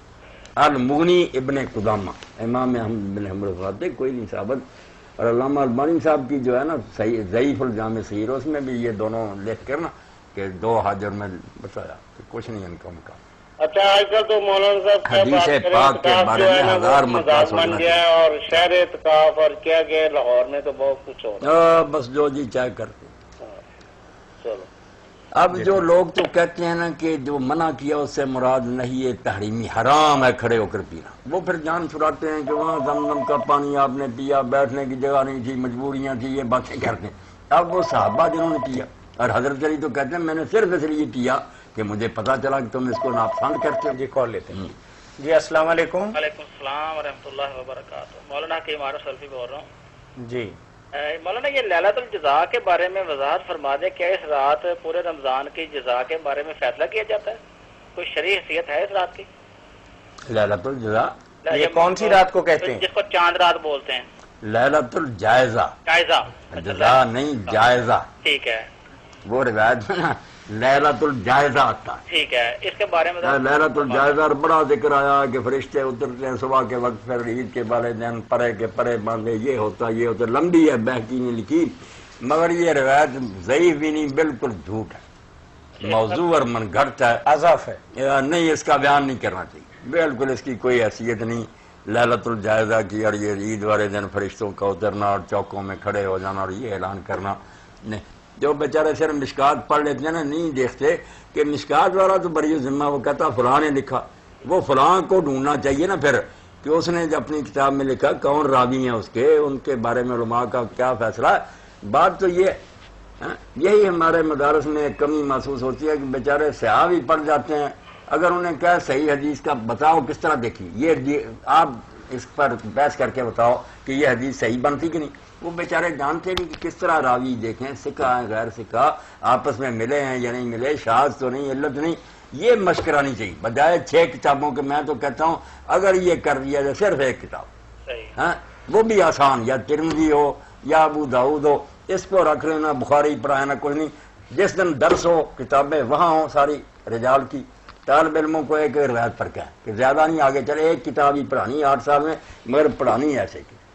المغنی ابن قدامہ امام احمد بن حنبل فرماتے کوئی نہیں ثابت۔ اور علامہ البانی صاحب کی جو ہے نا صحیح ضعیف الجامع صحیح، اس میں بھی یہ دونوں لکھ کر نا کہ 2 حاجر میں بتایا کہ کچھ نہیں ان کا مقام۔ اچھا آج کل تو مولانا صاحب کیا حدیث بات کریں، پاک کے اعتکاف بارے جو ہے میں نا ہزار وہ مرتبہ مذاق سوچنا بن گیا ہے، اور شہر اعتکاف اور کیا گیا لاہور میں تو بہت کچھ ہو رہا ہے۔ بس جو جی چاہے کرتے۔ چلو اب جو لوگ تو کہتے ہیں نا کہ جو منع کیا اس سے مراد نہیں ہے تحریمی، حرام ہے کھڑے ہو کر پینا، وہ پھر جان چھڑاتے ہیں کہ وہاں زمزم کا پانی آپ نے پیا، بیٹھنے کی جگہ نہیں تھی، مجبوریاں تھی، یہ باتیں کرتے ہیں۔ اب وہ صحابہ جنہوں نے پیا، اور حضرت علی تو کہتے ہیں میں نے صرف اس لیے پیا کہ مجھے پتا چلا کہ تم اس کو ناپسند کرتے ہو۔ جی کال لیتے ہیں۔ جی السلام علیکم۔ وعلیکم السلام ورحمۃ اللہ وبرکاتہ۔ مولانا کے عمارت سلفی بول رہا ہوں۔ جی مولانا یہ لیلۃ الجزا کے بارے میں وضاحت فرما دیں، کیا اس رات پورے رمضان کی جزا کے بارے میں فیصلہ کیا جاتا ہے؟ کوئی شرعی حیثیت ہے اس رات کی؟ لیلۃ الجزا یہ کون سی رات کو کہتے ہیں؟ جس کو چاند رات بولتے ہیں۔ لیلۃ الجائزہ، جائزہ، جزا نہیں جائزہ، ٹھیک ہے وہ روایت میں نا لیلۃ الجائزہ آتا ہے۔ ٹھیک ہے، اس کے بارے میں لیلۃ الجائزہ بڑا ذکر آیا کہ فرشتے اترتے ہیں صبح کے وقت، پھر عید کے والے دن پرے کے پرے باندھے، یہ ہوتا یہ ہوتا، لمبی ہے بہکی نے لکھی، مگر یہ روایت ضعیف بھی نہیں، بالکل جھوٹ ہے، موضوع اور من گھڑت ہے، اضاف ہے، نہیں اس کا بیان نہیں کرنا چاہیے، بالکل اس کی کوئی حیثیت نہیں لیلۃ الجائزہ کی۔ اور یہ عید والے دن فرشتوں کا اترنا اور چوکوں میں کھڑے ہو جانا اور یہ اعلان کرنا نہیں۔ جو بیچارے صرف مشکات پڑھ لیتے ہیں نا، نہیں دیکھتے کہ مشکات والا تو بری ذمہ، وہ کہتا فلاں نے لکھا، وہ فلاں کو ڈھونڈنا چاہیے نا پھر کہ اس نے جو اپنی کتاب میں لکھا کون راوی ہیں اس کے، ان کے بارے میں علماء کا کیا فیصلہ ہے۔ بات تو یہ یہی ہمارے مدارس میں ایک کمی محسوس ہوتی ہے کہ بیچارے سیاح بھی پڑھ جاتے ہیں، اگر انہیں کہا صحیح حدیث کا بتاؤ کس طرح دیکھی، یہ آپ اس پر بحث کر کے بتاؤ کہ یہ حدیث صحیح بنتی کہ نہیں، وہ بیچارے جانتے نہیں کہ کس طرح راوی دیکھیں، سکہ ہیں غیر سکہ، آپس میں ملے ہیں یا نہیں ملے، شاذ تو نہیں، علت نہیں، یہ مشق کرانی چاہیے بجائے 6 کتابوں کے۔ میں تو کہتا ہوں اگر یہ کر دیا جائے صرف ایک کتاب، ہاں وہ بھی آسان، یا ترمذی ہو یا ابو داؤد ہو، اس کو رکھ لینا، بخاری پڑھایا نہ کوئی نہیں، جس دن درس ہو کتابیں وہاں ہوں ساری رجال کی، طالب علموں کو ایک روایت پر کہیں کہ زیادہ نہیں آگے چلے، ایک کتاب ہی پڑھانی 8 سال میں، مگر پڑھانی ایسے کی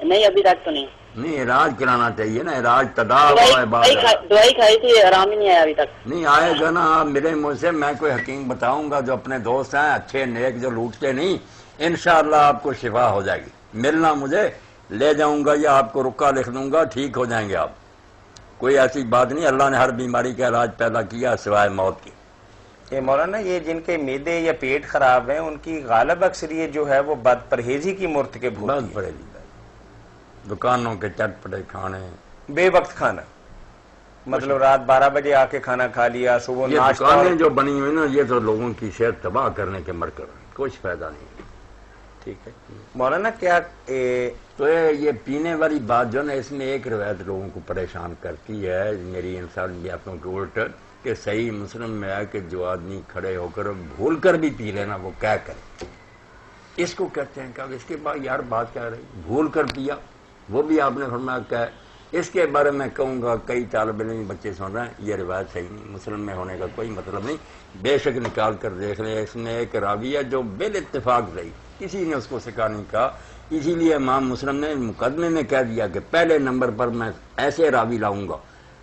نہیں ابھی تک تو نہیں. نہیں، علاج کرانا چاہیے نا، علاج تداوی دوائی کھائی تھی آرام ہی نہیں آیا ابھی تک. نہیں آئے گا نا. آپ ملے مجھ سے، میں کوئی حکیم بتاؤں گا جو اپنے دوست ہیں اچھے نیک جو لوٹتے نہیں، انشاءاللہ آپ کو شفا ہو جائے گی. ملنا مجھے، لے جاؤں گا یا آپ کو رکا لکھ دوں گا، ٹھیک ہو جائیں گے آپ. کوئی ایسی بات نہیں، اللہ نے ہر بیماری کا علاج پیدا کیا سوائے موت کی. یہ مولانا یہ جن کے معدے یا پیٹ خراب ہیں ان کی غالب اکثریت جو ہے وہ بد پرہیزی کی مرتکب ہوتی ہے. بہت پڑے گی دکانوں کے چٹ پٹے کھانے، بے وقت کھانا، مطلب رات 12 بجے آ کے کھانا کھا لیا، صبح یہ ناشتہ. دکانیں جو بنی ہوئی نا یہ تو لوگوں کی صحت تباہ کرنے کے مرکز ہیں، کچھ فائدہ نہیں. ٹھیک ہے مولانا. کیا تو یہ پینے والی بات جو نا اس میں ایک روایت لوگوں کو پریشان کرتی ہے، میری انسان باتوں کے الٹ، کہ صحیح مسلم میں ہے کہ جو آدمی کھڑے ہو کر بھول کر بھی پی لینا وہ کیا کرے، اس کو کہتے ہیں. کہ اس کے بعد یار بات کیا رہی، بھول کر پیا، وہ بھی آپ نے فرمایا کہ اس کے بارے میں کہوں گا کئی طالب علم بچے سن رہے ہیں، یہ روایت صحیح نہیں، مسلم میں ہونے کا کوئی مطلب نہیں. بے شک نکال کر دیکھ لیں، اس میں ایک راوی ہے جو بال اتفاق رہی، کسی نے اس کو سکھا نہیں کہا. اسی لیے امام مسلم نے مقدمے میں کہہ دیا کہ پہلے نمبر پر میں ایسے راوی لاؤں گا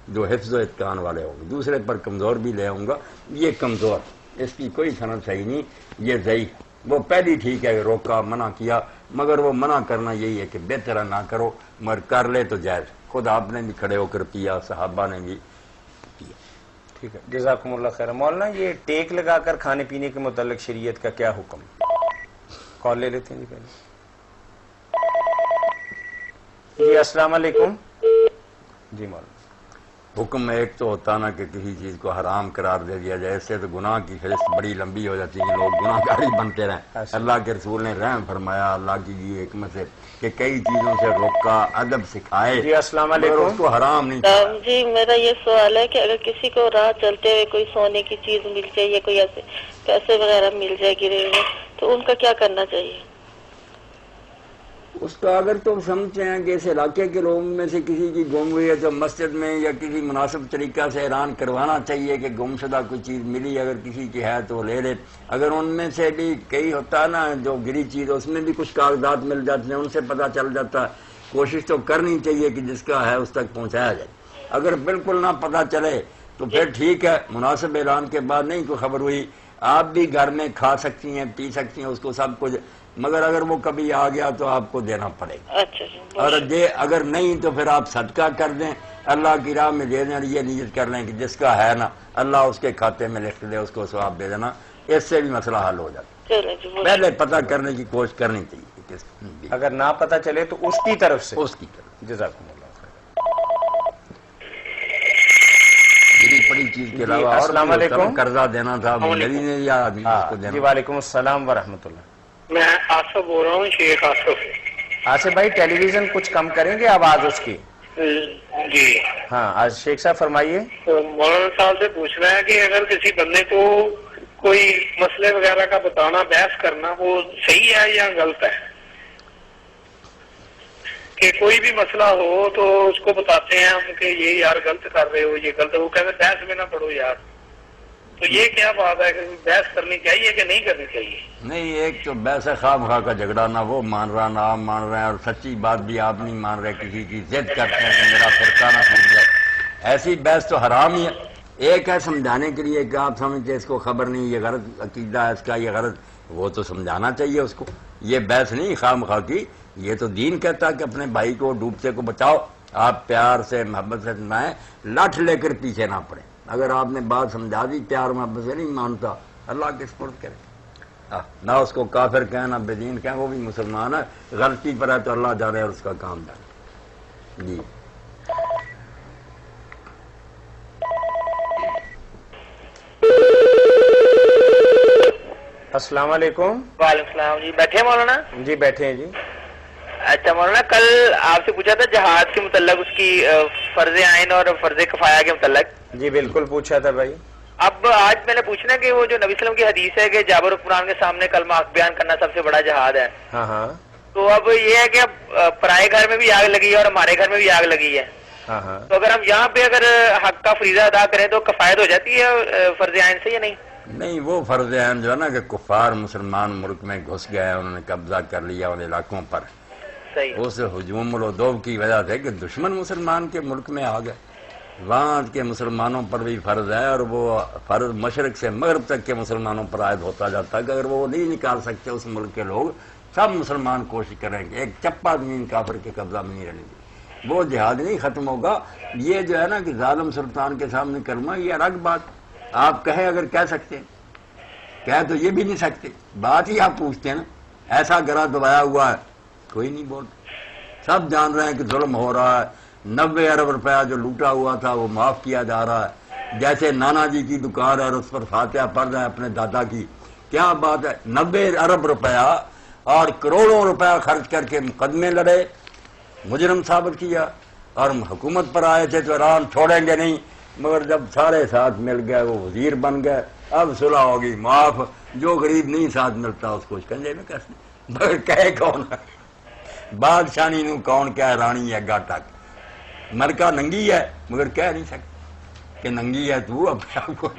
جو حفظ و اتقان والے ہوں گے، دوسرے پر کمزور بھی لے آؤں گا. یہ کمزور، اس کی کوئی سند صحیح نہیں، یہ ضعیف. وہ پہلی ٹھیک ہے، روکا منع کیا، مگر وہ منع کرنا یہی ہے کہ بہتر نہ کرو، مگر کر لے تو جائز. خود آپ نے بھی کھڑے ہو کر پیا، صحابہ نے بھی پیا. ٹھیک ہے جزاکم اللہ خیر. مولانا یہ ٹیک لگا کر کھانے پینے کے متعلق شریعت کا کیا حکم ہے؟ کال لے لیتے ہیں جی پہلے. جی السلام علیکم. جی مولانا. حکم ایک تو ہوتا نا کہ کسی چیز کو حرام قرار دے دیا جائے، اس سے تو گناہ کی فہرست بڑی لمبی ہو جاتی ہے، لوگ گناہ گاری بنتے رہیں. اللہ کے رسول نے رحم فرمایا اللہ کی یہ حکمت سے کہ کئی چیزوں سے روکا، ادب سکھائے. جی السلام علیکم. اس کو حرام نہیں. جی میرا یہ سوال ہے کہ اگر کسی کو راہ چلتے ہوئے کوئی سونے کی چیز مل جائے یا کوئی ایسے پیسے وغیرہ مل جائے گرے ہوئے، تو ان کا کیا کرنا چاہیے؟ اس کا اگر تو سمجھتے ہیں کہ اس علاقے کے لوگوں میں سے کسی کی گم ہوئی ہے تو مسجد میں یا کسی مناسب طریقہ سے اعلان کروانا چاہیے کہ گم شدہ کوئی چیز ملی، اگر کسی کی ہے تو لے لے. اگر ان میں سے بھی کئی ہوتا ہے نا جو گری چیز اس میں بھی کچھ کاغذات مل جاتے ہیں، ان سے پتہ چل جاتا ہے. کوشش تو کرنی چاہیے کہ جس کا ہے اس تک پہنچایا جائے. اگر بالکل نہ پتہ چلے تو پھر ٹھیک ہے، مناسب اعلان کے بعد نہیں کوئی خبر ہوئی، آپ بھی گھر میں کھا سکتی ہیں، پی سکتی ہیں اس کو سب کچھ، مگر اگر وہ کبھی آ گیا تو آپ کو دینا پڑے گا. اچھا جی. اور اگر نہیں تو پھر آپ صدقہ کر دیں، اللہ کی راہ میں دے دیں. یہ نیت کر لیں کہ جس کا ہے نا اللہ اس کے کھاتے میں لکھ دے، اس کو ثواب دے دینا. اس سے بھی مسئلہ حل ہو جاتا ہے. پہلے پتہ کرنے کی کوشش کرنی چاہیے. اگر نہ پتہ چلے تو اس کی طرف سے. اس کی طرف. جزاکم اللہ خیر. گری پڑی چیز کے علاوہ اور السلام علیکم. قرضہ دینا تھا نے یا آدمی اس کو دینا. جی وعلیکم السلام ورحمۃ اللہ. میں آصف بول رہا ہوں، شیخ آصف. آصف بھائی ٹیلی ویژن کچھ کم کریں گے آواز اس کی؟ جی ہاں آج شیخ صاحب فرمائیے. مولانا صاحب سے پوچھنا ہے کہ اگر کسی بندے کو کوئی مسئلے وغیرہ کا بتانا، بحث کرنا، وہ صحیح ہے یا غلط ہے؟ کہ کوئی بھی مسئلہ ہو تو اس کو بتاتے ہیں ہم کہ یہ یار غلط کر رہے ہو، یہ غلط ہے، وہ کہتے ہیں بحث میں نہ پڑھو یار. تو یہ کیا بات ہے کہ بحث کرنی چاہیے کہ نہیں کرنی چاہیے؟ نہیں، ایک تو بحث خواہ مخواہ کا جھگڑا، نہ وہ مان رہا نہ آپ مان رہے ہیں، اور سچی بات بھی آپ نہیں مان رہے، کسی کی ضد کرتے ہیں کہ میرا فرقہ نہ ٹوٹ جائے. ایسی بحث تو حرام ہی ہے. ایک ہے سمجھانے کے لیے کہ آپ سمجھتے اس کو خبر نہیں، یہ غلط عقیدہ ہے اس کا، یہ غلط، وہ تو سمجھانا چاہیے اس کو. یہ بحث نہیں خواہ مخواہ کی. یہ تو دین کہتا ہے کہ اپنے بھائی کو ڈوبتے کو بچاؤ، آپ پیار سے محبت سے سمجھائیں، لاٹھ لے کر پیچھے نہ پڑیں. اگر آپ نے بات سمجھا دی پیار محبت سے نہیں مانتا، اللہ کے سپرد کرے. نہ اس کو کافر کہیں نہ بے دین کہیں، وہ بھی مسلمان ہے، غلطی پر ہے تو اللہ جانے اور اس کا کام جانے. جی السلام علیکم. وعلیکم السلام. جی بیٹھے مولانا؟ جی بیٹھے ہیں جی. اچھا مولانا، کل آپ سے پوچھا تھا جہاد کے متعلق، اس کی فرض عین اور فرض کفایہ کے متعلق. جی بالکل پوچھا تھا بھائی. اب آج میں نے پوچھنا کہ وہ جو نبی صلی اللہ علیہ وسلم کی حدیث ہے کہ جابر حکمران کے سامنے کلمہ حق بیان کرنا سب سے بڑا جہاد ہے. ہاں ہاں. تو اب یہ ہے کہ اب پرائے گھر میں بھی آگ لگی ہے اور ہمارے گھر میں بھی آگ لگی ہے. ہاں ہاں. تو اگر ہم یہاں پہ اگر حق کا فریضہ ادا کریں تو کفایت ہو جاتی ہے فرض عین سے یا نہیں؟ نہیں وہ فرض عین جو ہے نا کہ کفار مسلمان ملک میں گھس گئے، انہوں نے قبضہ کر لیا ان علاقوں پر، اس ہجوم العدوب کی وجہ سے کہ دشمن مسلمان کے ملک میں آ گئے، وہاں کے مسلمانوں پر بھی فرض ہے، اور وہ فرض مشرق سے مغرب تک کے مسلمانوں پر عائد ہوتا جاتا ہے کہ اگر وہ نہیں نکال سکتے اس ملک کے لوگ، سب مسلمان کوشش کریں گے ایک چپا زمین کافر کے قبضہ میں نہیں رہنے گی، وہ جہاد نہیں ختم ہوگا۔ یہ جو ہے نا کہ ظالم سلطان کے سامنے کلمہ، یہ الگ بات آپ کہیں، اگر کہہ سکتے ہیں، کہہ تو یہ بھی نہیں سکتے، بات ہی آپ پوچھتے ہیں نا، ایسا گرا دبایا ہوا ہے کوئی نہیں بولتا، سب جان رہے ہیں کہ ظلم ہو رہا ہے، 90 ارب روپیہ جو لوٹا ہوا تھا وہ معاف کیا جا رہا ہے، جیسے نانا جی کی دکان ہے اور اس پر فاتحہ پڑھ رہے ہیں اپنے دادا کی، کیا بات ہے، 90 ارب روپیہ اور کروڑوں روپیہ خرچ کر کے مقدمے لڑے، مجرم ثابت کیا، اور حکومت پر آئے تھے تو ایران چھوڑیں گے نہیں، مگر جب سارے ساتھ مل گئے وہ وزیر بن گئے، اب صلح ہوگی معاف، جو غریب نہیں ساتھ ملتا اس کو شکنجے میں کیسے، مگر کہے کون، بادشاہی نو کون کہہ رانی ہے گاٹا کی، مرکا ننگی ہے مگر کہہ نہیں سکتے کہ ننگی ہے تو اپنے آپ کو،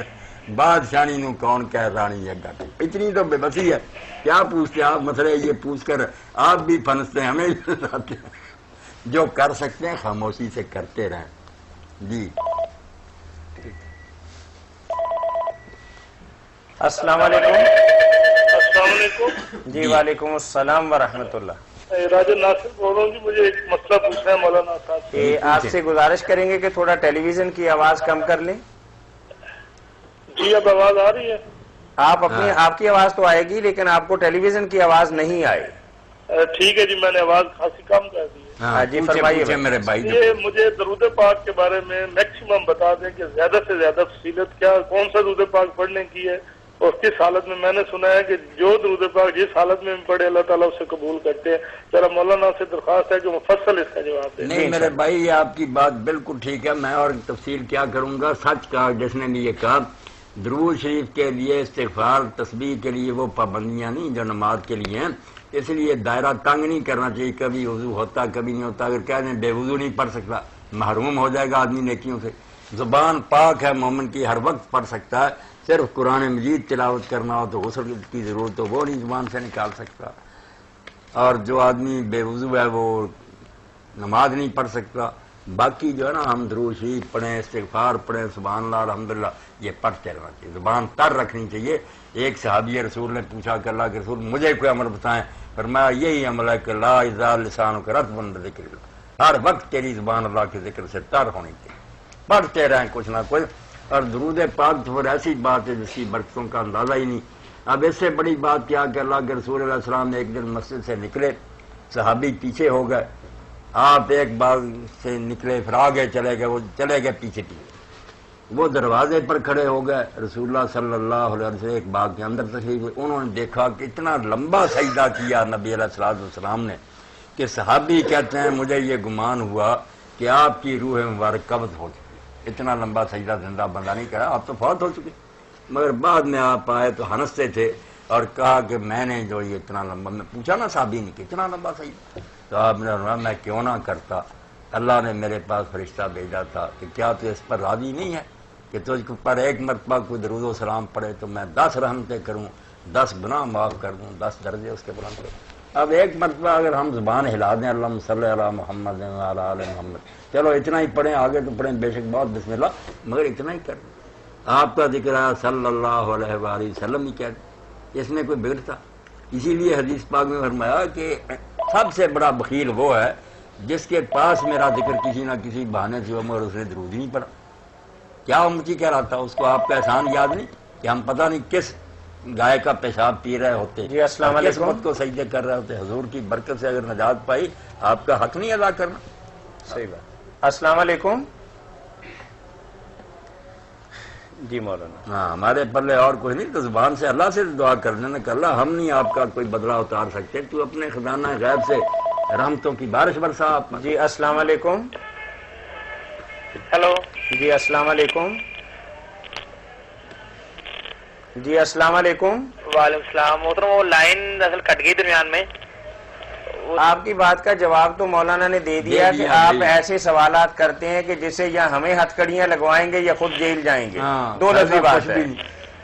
بادشاہی نو کون کہہ رانی ہے گاٹا، اتنی تو بے بسی ہے، کیا پوچھتے آپ مسئلے، یہ پوچھ کر آپ بھی پھنستے ہیں، ہمیں بھی پھنساتے ہیں، جو کر سکتے ہیں خاموشی سے کرتے رہیں۔ جی السلام علیکم۔ السلام علیکم۔ جی وعلیکم السلام ورحمۃ اللہ۔ راجہ ناصر بول رہا ہوں جی، مجھے ایک مسئلہ پوچھنا ہے مولانا صاحب سے۔ آپ سے گزارش کریں گے کہ تھوڑا ٹیلی ویژن کی آواز کم کر لیں۔ جی اب آواز آ رہی ہے؟ آپ کی آواز تو آئے گی لیکن آپ کو ٹیلی ویژن کی آواز نہیں آئے۔ ٹھیک ہے جی، میں نے آواز خاصی کم کر دی ہے۔ جی فرمائیے میرے بھائی، یہ مجھے درود پاک کے بارے میں میکسیمم بتا دیں کہ زیادہ سے زیادہ فضیلت کیا، کون سا درود پاک پڑھنے کی ہے اور کس حالت میں۔ میں نے سنا ہے کہ جو درود پاک جس حالت میں پڑھے اللہ تعالیٰ اسے قبول کرتے ہیں۔ ذرا مولانا سے درخواست ہے کہ مفصل اس کا جواب دیں۔ نہیں میرے بھائی، یہ آپ کی بات بالکل ٹھیک ہے، میں اور تفصیل کیا کروں گا، سچ کہا جس نے بھی یہ کہا، درود شریف کے لیے، استغفار تسبیح کے لیے وہ پابندیاں نہیں جو نماز کے لیے ہیں، اس لیے دائرہ تنگ نہیں کرنا چاہیے، کبھی وضو ہوتا کبھی نہیں ہوتا، اگر کہہ دیں بے وضو نہیں پڑھ سکتا محروم ہو جائے گا آدمی نیکیوں سے۔ زبان پاک ہے مومن کی، ہر وقت پڑھ سکتا ہے، صرف قرآن مجید تلاوت کرنا ہو تو غسل کی ضرورت ہو وہ نہیں زبان سے نکال سکتا، اور جو آدمی بے وضو ہے وہ نماز نہیں پڑھ سکتا۔ باقی جو ہے نا ہم درود شریف پڑھیں، استغفار پڑھیں، سبحان اللہ الحمدللہ، یہ پڑھتے رہنا چاہیے، زبان تر رکھنی چاہیے۔ ایک صحابی رسول نے پوچھا کہ اللہ کے رسول مجھے کوئی عمل بتائیں، فرمایا یہی عمل ہے کہ لا یزال لسانک رطبا بذکر اللہ، ہر وقت تیری زبان اللہ کے ذکر سے تر ہونی چاہیے، پڑھتے رہیں کچھ نہ کچھ۔ اور درود پاک تو پھر ایسی بات ہے جس کی برکتوں کا اندازہ ہی نہیں۔ اب اس سے بڑی بات کیا کہ اللہ کے رسول علیہ السلام نے ایک دن مسجد سے نکلے، صحابی پیچھے ہو گئے، آپ ایک باغ سے نکلے پھر آگے چلے گئے، وہ چلے گئے پیچھے پیچھے، وہ دروازے پر کھڑے ہو گئے، رسول اللہ صلی اللہ علیہ وسلم ایک باغ کے اندر تشریف ہوئے، انہوں نے دیکھا کہ اتنا لمبا سجدہ کیا نبی علیہ السلام نے کہ صحابی کہتے ہیں مجھے یہ گمان ہوا کہ آپ کی روح مبارک قبض ہو چکی، اتنا لمبا سجدہ زندہ بندہ نہیں کرا، آپ تو فوت ہو چکے۔ مگر بعد میں آپ آئے تو ہنستے تھے اور کہا کہ میں نے جو یہ اتنا لمبا، میں پوچھا نا صحابی نے کہ اتنا لمبا سجدہ، تو آپ نے فرمایا میں کیوں نہ کرتا، اللہ نے میرے پاس فرشتہ بھیجا تھا کہ کیا تو اس پر راضی نہیں ہے کہ تجھ پر ایک مرتبہ کوئی درود و سلام پڑھے تو میں 10 رحمتیں کروں، 10 گناہ معاف کر دوں، 10 درجے اس کے بلند کروں۔ اب ایک مرتبہ اگر ہم زبان ہلا دیں اللہم صلی علی محمد وعلی آل محمد، چلو اتنا ہی پڑھیں، آگے تو پڑھیں بے شک بہت بسم اللہ، مگر اتنا ہی کر دیں۔ آپ کا ذکر ہے صلی اللہ علیہ وآلہ وسلم ہی کہہ دیں، اس میں کوئی بگڑتا۔ اسی لیے حدیث پاک میں فرمایا کہ سب سے بڑا بخیل وہ ہے جس کے پاس میرا ذکر کسی نہ کسی بہانے سے ہو مگر اس نے درود ہی نہیں پڑھا۔ کیا امتی کہہ رہا تھا، اس کو آپ کا احسان یاد نہیں کہ ہم پتہ نہیں کس گائے کا پیشاب پی رہے ہوتے، جی السلام علیکم، قسمت کو سجدے کر رہے ہوتے، حضور کی برکت سے اگر نجات پائی، آپ کا حق نہیں ادا کرنا۔ صحیح بات۔ السلام علیکم۔ جی مولانا، ہاں ہمارے پلے اور کوئی نہیں، تو زبان سے اللہ سے دعا کر دینا کہ اللہ ہم نہیں آپ کا کوئی بدلہ اتار سکتے، تو اپنے خزانہ غیب سے رحمتوں کی بارش برسا آپ پر۔ جی السلام علیکم۔ ہیلو جی السلام علیکم۔ جی السلام علیکم۔ وعلیکم السلام محترم، وہ لائن اصل کٹ گئی درمیان میں۔ آپ کی بات کا جواب تو مولانا نے دے دیا کہ آپ ایسے سوالات کرتے ہیں کہ جسے یا ہمیں ہتھ کڑیاں لگوائیں گے یا خود جیل جائیں گے، دو لفظی بات ہے۔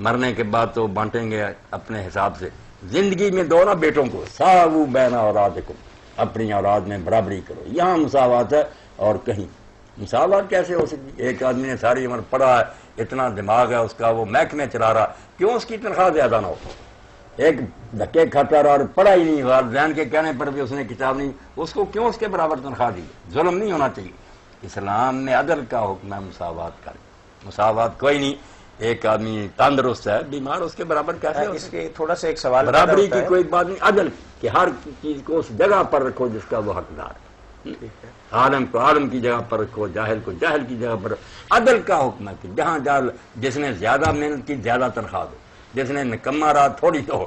مرنے کے بعد تو بانٹیں گے اپنے حساب سے. زندگی میں دو نا بیٹوں کو ساو بین اولادکم، اپنی اولاد میں برابری کرو. یہاں مساوات ہے اور کہیں مساوات کیسے ہو سکتی؟ ایک آدمی نے ساری عمر پڑھا ہے، اتنا دماغ ہے اس کا، وہ محکمے چلا رہا، کیوں اس کی تنخواہ زیادہ نہ ہو؟ ایک دھکے کھاتا رہا اور پڑھا ہی نہیں، والدین کے کہنے پر بھی اس نے کتاب نہیں، اس کو کیوں اس کے برابر تنخواہ دی؟ ظلم نہیں ہونا چاہیے. اسلام میں عدل کا حکم ہے، مساوات کا. مساوات کوئی نہیں. ایک آدمی تندرست ہے، بیمار، اس کے برابر کیسے ہو؟ اس کے تھوڑا سا ایک سوال برابری کی کوئی بات نہیں. عدل کہ ہر چیز کو اس جگہ پر رکھو جس کا وہ حقدار ہے. عالم کو عالم کی جگہ پر رکھو، جاہل کو جاہل کی جگہ پر. عدل کا حکم ہے کہ جہاں جس نے زیادہ محنت کی زیادہ تنخواہ دو، جس نے نکما رہا تھوڑی دو.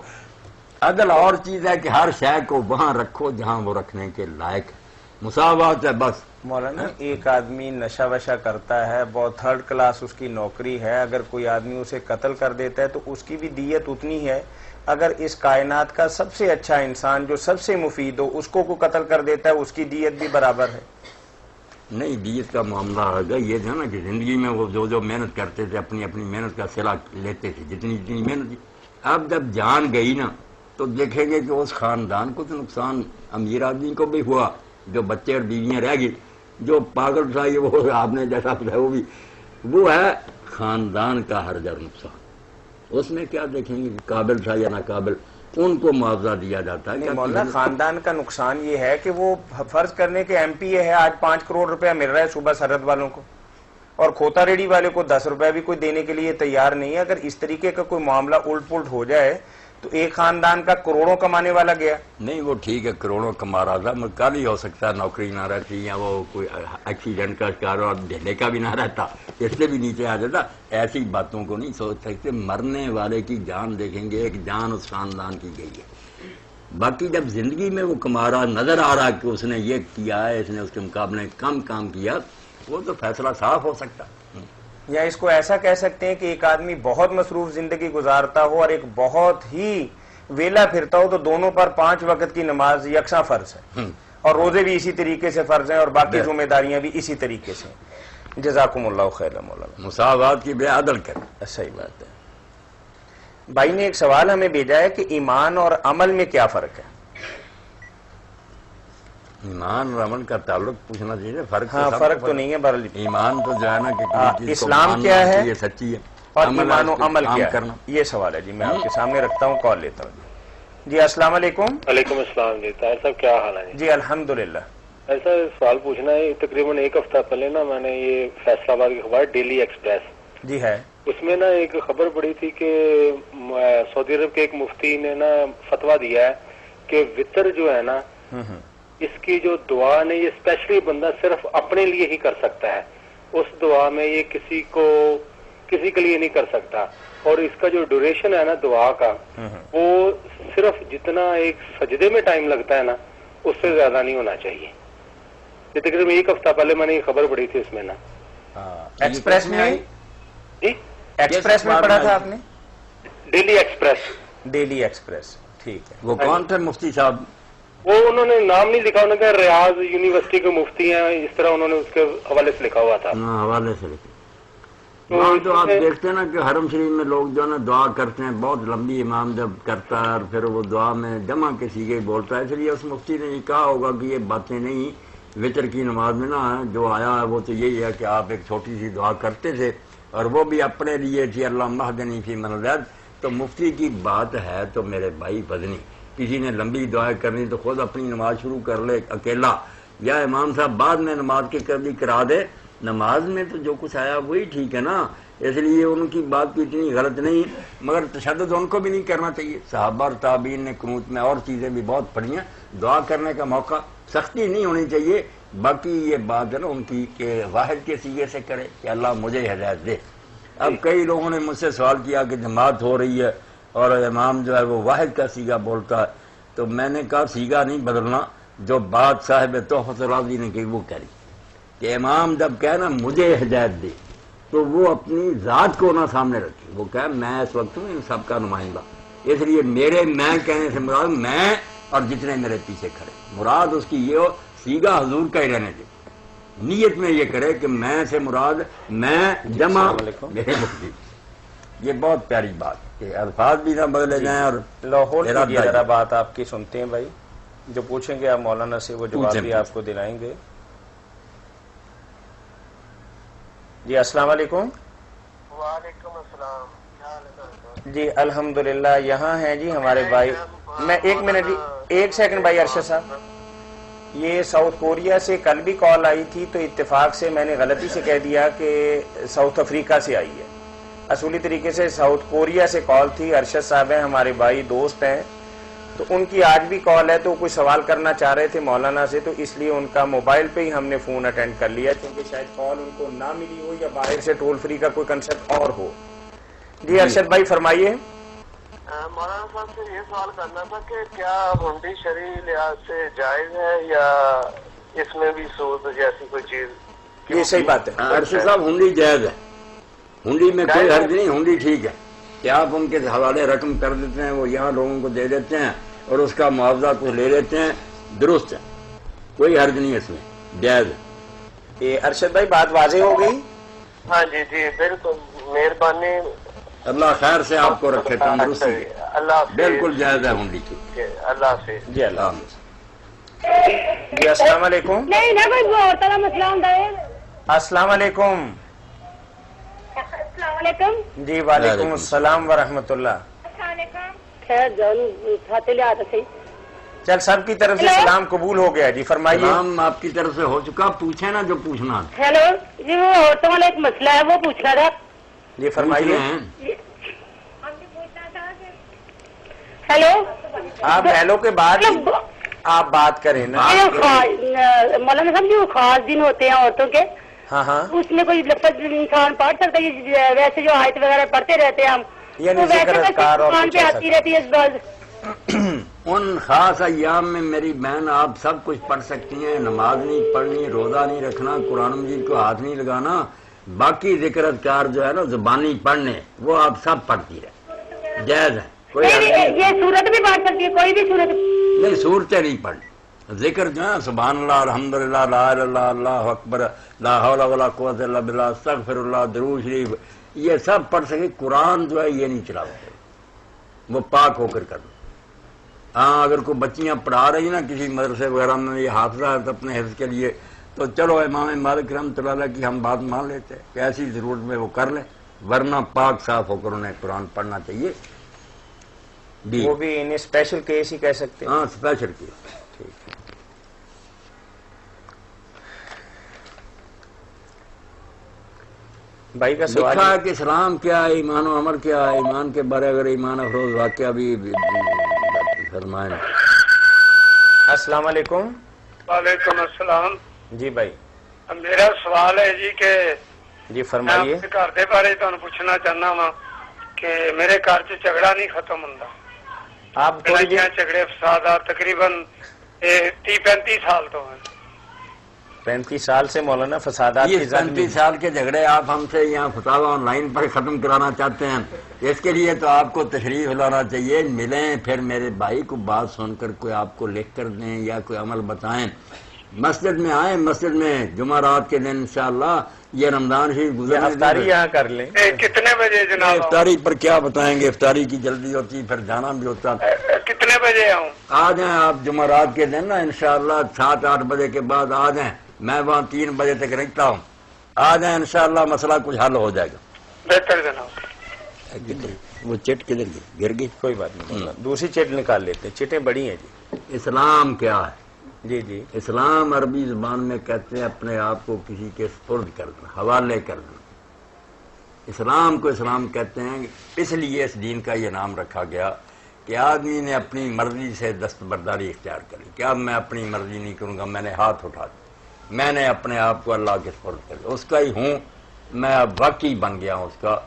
عدل اور چیز ہے کہ ہر شے کو وہاں رکھو جہاں وہ رکھنے کے لائق ہے. مساوات ہے بس. مولانا ایک آدمی نشہ وشہ کرتا ہے، بہت تھرڈ کلاس اس کی نوکری ہے، اگر کوئی آدمی اسے قتل کر دیتا ہے تو اس کی بھی دیت اتنی ہے. اگر اس کائنات کا سب سے اچھا انسان جو سب سے مفید ہو اس کو کوئی قتل کر دیتا ہے، اس کی دیت بھی برابر ہے؟ نہیں، دیت کا معاملہ آگا یہ تھا نا کہ زندگی میں وہ جو محنت کرتے تھے اپنی اپنی محنت کا صلہ لیتے تھے، جتنی جتنی محنت کی. اب جب جان گئی نا تو دیکھیں گے کہ اس خاندان کو تو نقصان امیر آدمی کو بھی ہوا، جو بچے اور بیویاں رہ گئی. جو پاگل تھا یہ وہ آپ نے جیسا بتایا وہ ہے خاندان کا ہر جگہ نقصان. اس میں کیا دیکھیں گے قابل تھا یا ناقابل، ان کو معاوضہ دیا جاتا ہے. مولانا خاندان کا نقصان یہ ہے کہ وہ فرض کرنے کے ایم پی اے ہے، آج 5 کروڑ روپیہ مل رہا ہے صوبہ سرحد والوں کو، اور کھوتا ریڈی والے کو 10 روپے بھی کوئی دینے کے لیے تیار نہیں ہے. اگر اس طریقے کا کوئی معاملہ الٹ پلٹ ہو جائے تو ایک خاندان کا کروڑوں کمانے والا گیا. نہیں وہ ٹھیک ہے کروڑوں کما رہا تھا، مگر کل ہی ہو سکتا ہے نوکری نہ رہتی یا وہ کوئی ایکسیڈنٹ کا شکار اور ڈھیلے کا بھی نہ رہتا، اس سے بھی نیچے آ جاتا. ایسی باتوں کو نہیں سوچ سکتے. مرنے والے کی جان دیکھیں گے، ایک جان اس خاندان کی گئی ہے. باقی جب زندگی میں وہ کما رہا نظر آ رہا کہ اس نے یہ کیا ہے، اس نے اس کے مقابلے کم کام کیا، وہ تو فیصلہ صاف ہو سکتا. یا اس کو ایسا کہہ سکتے ہیں کہ ایک آدمی بہت مصروف زندگی گزارتا ہو اور ایک بہت ہی ویلا پھرتا ہو تو دونوں پر 5 وقت کی نماز یکساں فرض ہے، اور روزے بھی اسی طریقے سے فرض ہیں، اور باقی ذمہ داریاں بھی اسی طریقے سے. جزاکم اللہ خیر مولانا. مساوات کی بے عدل کریں. صحیح بات ہے. بھائی نے ایک سوال ہمیں بھیجا ہے کہ ایمان اور عمل میں کیا فرق ہے؟ ایمان اور عمل کا تعلق پوچھنا چاہیے. فرق تو نہیں ہے. بہرحال ایمان تو جو ہے نا کہ اسلام کیا ہے یہ سچی ہے، اور ایمان و عمل کیا ہے، یہ سوال ہے. جی میں آپ کے سامنے رکھتا ہوں، کال لیتا ہوں. جی السلام علیکم. وعلیکم السلام. جی طاہر صاحب کیا حال ہے؟ جی الحمدللہ. ایسا سوال پوچھنا ہے، تقریباً 1 ہفتہ پہلے نا میں نے یہ فیصلہ آباد کی اخبار ڈیلی ایکسپریس جی ہے، اس میں نا ایک خبر پڑی تھی کہ سعودی عرب کے ایک مفتی نے نا فتویٰ دیا ہے کہ وطر جو ہے نا اس کی جو دعا نے یہ اسپیشلی بندہ صرف اپنے لیے ہی کر سکتا ہے. اس دعا میں یہ کسی کے لیے نہیں کر سکتا، اور اس کا جو ڈیوریشن ہے نا دعا کا وہ صرف جتنا ایک سجدے میں ٹائم لگتا ہے نا اس سے زیادہ نہیں ہونا چاہیے. یہ تقریباً 1 ہفتہ پہلے میں نے یہ خبر پڑھی تھی. اس میں نا ایکسپریس میں ایکسپریس میں پڑھا تھا آپ نے؟ Daily express. ڈیلی ایکسپریس ٹھیک ہے. وہ کون تھے مفتی صاحب؟ وہ انہوں نے نام نہیں لکھا، انہوں نے کہا ریاض یونیورسٹی کے مفتی ہیں، اس طرح انہوں نے اس کے حوالے سے لکھا ہوا تھا. حوالے سے لکھا. وہاں تو آپ دیکھتے ہیں نا کہ حرم شریف میں لوگ جو ہے نا دعا کرتے ہیں، بہت لمبی امام جب کرتا ہے اور پھر وہ دعا میں جمع کے سیگے بولتا ہے. اس لیے اس مفتی نے یہ کہا ہوگا کہ یہ باتیں نہیں وطر کی نماز میں نا جو آیا ہے وہ تو یہی ہے کہ آپ ایک چھوٹی سی دعا کرتے تھے اور وہ بھی اپنے لیے تھی، اللہ مہدنی فی من ہدیت. تو مفتی کی بات ہے تو میرے بھائی بدنی، کسی نے لمبی دعائیں کرنی تو خود اپنی نماز شروع کر لے اکیلا، یا امام صاحب بعد میں نماز کے کرا دے. نماز میں تو جو کچھ آیا وہی ٹھیک ہے نا، اس لیے ان کی بات بھی اتنی غلط نہیں، مگر تشدد ان کو بھی نہیں کرنا چاہیے. صحابہ اور تابعین نے قنوت میں اور چیزیں بھی بہت پڑھی ہیں. دعا کرنے کا موقع سختی نہیں ہونی چاہیے. باقی یہ بات ہے نا ان کی کہ واحد کے سیغے سے کرے کہ اللہ مجھے ہدایت دے. اب کئی لوگوں نے مجھ سے سوال کیا کہ جماعت ہو رہی ہے اور امام جو ہے وہ واحد کا سیغہ بولتا ہے، تو میں نے کہا سیغہ نہیں بدلنا، جو بات صاحب تحفۃ الراضی نے کہی وہ کری کہ امام جب کہے نا مجھے ہدایت دے تو وہ اپنی ذات کو نہ سامنے رکھے، وہ کہے میں اس وقت ہوں ان سب کا نمائندہ، اس لیے میرے میں کہنے سے مراد میں اور جتنے میرے پیچھے کھڑے. مراد اس کی یہ ہو سیغہ حضور کا ہی رہنے دے، نیت میں یہ کرے کہ میں سے مراد میں جمع میرے مفتی. یہ بہت پیاری بات کہ الفاظ بھی نہ بدلے جائیں اور لاہور ارادہ کی ذرا بات آپ کی سنتے ہیں بھائی، جو پوچھیں گے آپ مولانا سے وہ جواب بھی آپ کو دلائیں گے۔ جی السلام علیکم۔ وعلیکم السلام، کیا حال ہے؟ جی الحمدللہ یہاں ہیں جی ہمارے بھائی۔ میں ایک منٹ جی، ایک سیکنڈ بھائی ارشد صاحب، یہ ساؤتھ کوریا سے کل بھی کال آئی تھی تو اتفاق سے میں نے غلطی سے کہہ دیا کہ ساؤتھ افریقہ سے آئی ہے، اصولی طریقے سے ساؤتھ کوریا سے کال تھی۔ ارشد صاحب ہیں ہمارے بھائی دوست ہیں، تو ان کی آج بھی کال ہے، تو کوئی سوال کرنا چاہ رہے تھے مولانا سے، تو اس لیے ان کا موبائل پہ ہی ہم نے فون اٹینڈ کر لیا، کیونکہ شاید کال ان کو نہ ملی ہو یا باہر سے ٹول فری کا کوئی کنسپٹ اور ہو۔ جی ارشد بھائی فرمائیے۔ مولانا صاحب سے یہ سوال کرنا تھا کہ کیا ہنڈی شرعی لحاظ سے جائز ہے یا اس میں بھی سود جیسی کوئی چیز؟ یہ صحیح بات ہے ارشد صاحب، ہنڈی جائز ہے، ہنڈی میں کوئی حرج نہیں، ہنڈی ٹھیک ہے کہ آپ ان کے حوالے رقم کر دیتے ہیں، وہ یہاں لوگوں کو دے دیتے ہیں اور اس کا معاوضہ کچھ لے لیتے ہیں، درست ہے، کوئی حرج نہیں اس میں، جائز ہے۔ یہ ارشد بھائی بات واضح ہو گئی؟ ہاں جی جی بالکل، مہربانی، اللہ خیر سے آپ کو رکھے تندرستی، اللہ حافظ۔ بالکل جائز ہے ہنڈی کی۔ اللہ حافظ۔ جی اللہ حافظ۔ جی السلام علیکم۔ نہیں نہ کوئی عورتوں کا مسئلہ ہوتا ہے۔ السلام علیکم۔ السلام علیکم۔ جی وعلیکم السلام ورحمۃ اللہ۔ السلام علیکم۔ خیر جان کھاتے لے آتے صحیح۔ چل سب کی طرف سے سلام قبول ہو گیا جی، فرمائیے۔ سلام آپ کی طرف سے ہو چکا، پوچھیں نا جو پوچھنا۔ ہیلو جی، وہ عورتوں والا ایک مسئلہ ہے، وہ پوچھنا تھا۔ جی فرمائیے۔ ہیلو آپ ہیلو کے بعد آپ بات کریں نا۔ مولانا صاحب جو خاص دن ہوتے ہیں عورتوں کے، ہاں ہاں، اس میں کوئی لفظ انسان پڑھ سکتا ہے؟ ویسے جو آیت وغیرہ پڑھتے رہتے ہیں ہم، یعنی ذکر اذکار اور پہ آتی رہتی ہے اس بات۔ ان خاص ایام میں میری بہن آپ سب کچھ پڑھ سکتی ہیں، نماز نہیں پڑھنی، روزہ نہیں رکھنا، قرآن مجید کو ہاتھ نہیں لگانا، باقی ذکر اذکار جو ہے نا زبانی پڑھنے وہ آپ سب پڑھتی رہے، جائز ہے، کوئی حرج نہیں۔ یہ صورت بھی پڑھ سکتی ہے، کوئی بھی صورت نہیں، صورتیں نہیں پڑھنی، ذکر جو ہے سبحان اللہ، الحمدللہ، لا الہ الا اللہ، اللہ اکبر، لا حول ولا قوت الا باللہ، استغفر اللہ، درود شریف، یہ سب پڑھ سکے۔ قرآن جو ہے یہ نہیں چلاتے، وہ پاک ہو کر کرنا۔ ہاں اگر کوئی بچیاں پڑھا رہی نا کسی مدرسے وغیرہ میں، یہ حافظہ ہے اپنے حفظ کے لیے، تو چلو امام مالک رحمۃ اللہ علیہ کی ہم بات مان لیتے ہیں کہ ایسی ضرورت میں وہ کر لیں، ورنہ پاک صاف ہو کر انہیں قرآن پڑھنا چاہیے۔ وہ بھی انہیں اسپیشل کیس ہی کہہ سکتے ہیں۔ ہاں اسپیشل کیس۔ ٹھیک ہے۔ بھائی کا سوال لکھا ہے کہ اسلام کیا ہے، ایمان و عمل کیا ہے، ایمان کے بارے اگر ایمان افروز واقعہ بھی فرمائیں۔ السلام علیکم۔ وعلیکم السلام۔ جی بھائی میرا سوال ہے جی کہ جی فرمائیے۔ میں گھر دے بارے تمہیں پوچھنا چاہنا وا کہ میرے گھر چ جھگڑا نہیں ختم ہوندا، آپ تھوڑی دیر جھگڑے فسادات تقریباً 30-35 سال تو ہیں۔ 35 سال سے مولانا فسادات کی یہ 35 سال کے جھگڑے آپ ہم سے یہاں فتاوی آن لائن پر ختم کرانا چاہتے ہیں، اس کے لیے تو آپ کو تشریف لانا چاہیے، ملیں، پھر میرے بھائی کو بات سن کر کوئی آپ کو لکھ کر دیں یا کوئی عمل بتائیں، مسجد میں آئیں، مسجد میں جمعرات کے دن انشاءاللہ یہ رمضان شریف گزرنے افطاری یہاں کر لیں۔ کتنے بجے جناب؟ افطاری پر کیا بتائیں گے، افطاری کی جلدی ہوتی پھر جانا بھی ہوتا۔ کتنے بجے آؤں؟ آ جائیں آپ جمعرات کے دن نا انشاءاللہ 7-8 بجے کے بعد آ جائیں، میں وہاں 3 بجے تک رہتا ہوں، آ جائیں انشاءاللہ مسئلہ کچھ حل ہو جائے گا۔ بہتر جناب۔ وہ چٹ کدھر گئی؟ گر گئی؟ کوئی بات نہیں، دوسری چٹ نکال لیتے ہیں، چٹیں بڑی ہیں جی۔ اسلام کیا ہے؟ جی جی، اسلام عربی زبان میں کہتے ہیں اپنے آپ کو کسی کے سپرد کر دینا، حوالے کر دینا، اسلام کو اسلام کہتے ہیں۔ اس لیے اس دین کا یہ نام رکھا گیا کہ آدمی نے اپنی مرضی سے دستبرداری اختیار کری کہ اب میں اپنی مرضی نہیں کروں گا، میں نے ہاتھ اٹھا دیا، میں نے اپنے آپ کو اللہ کے سپرد کر دیا، اس کا ہی ہوں، میں اب واقعی بن گیا ہوں اس کا،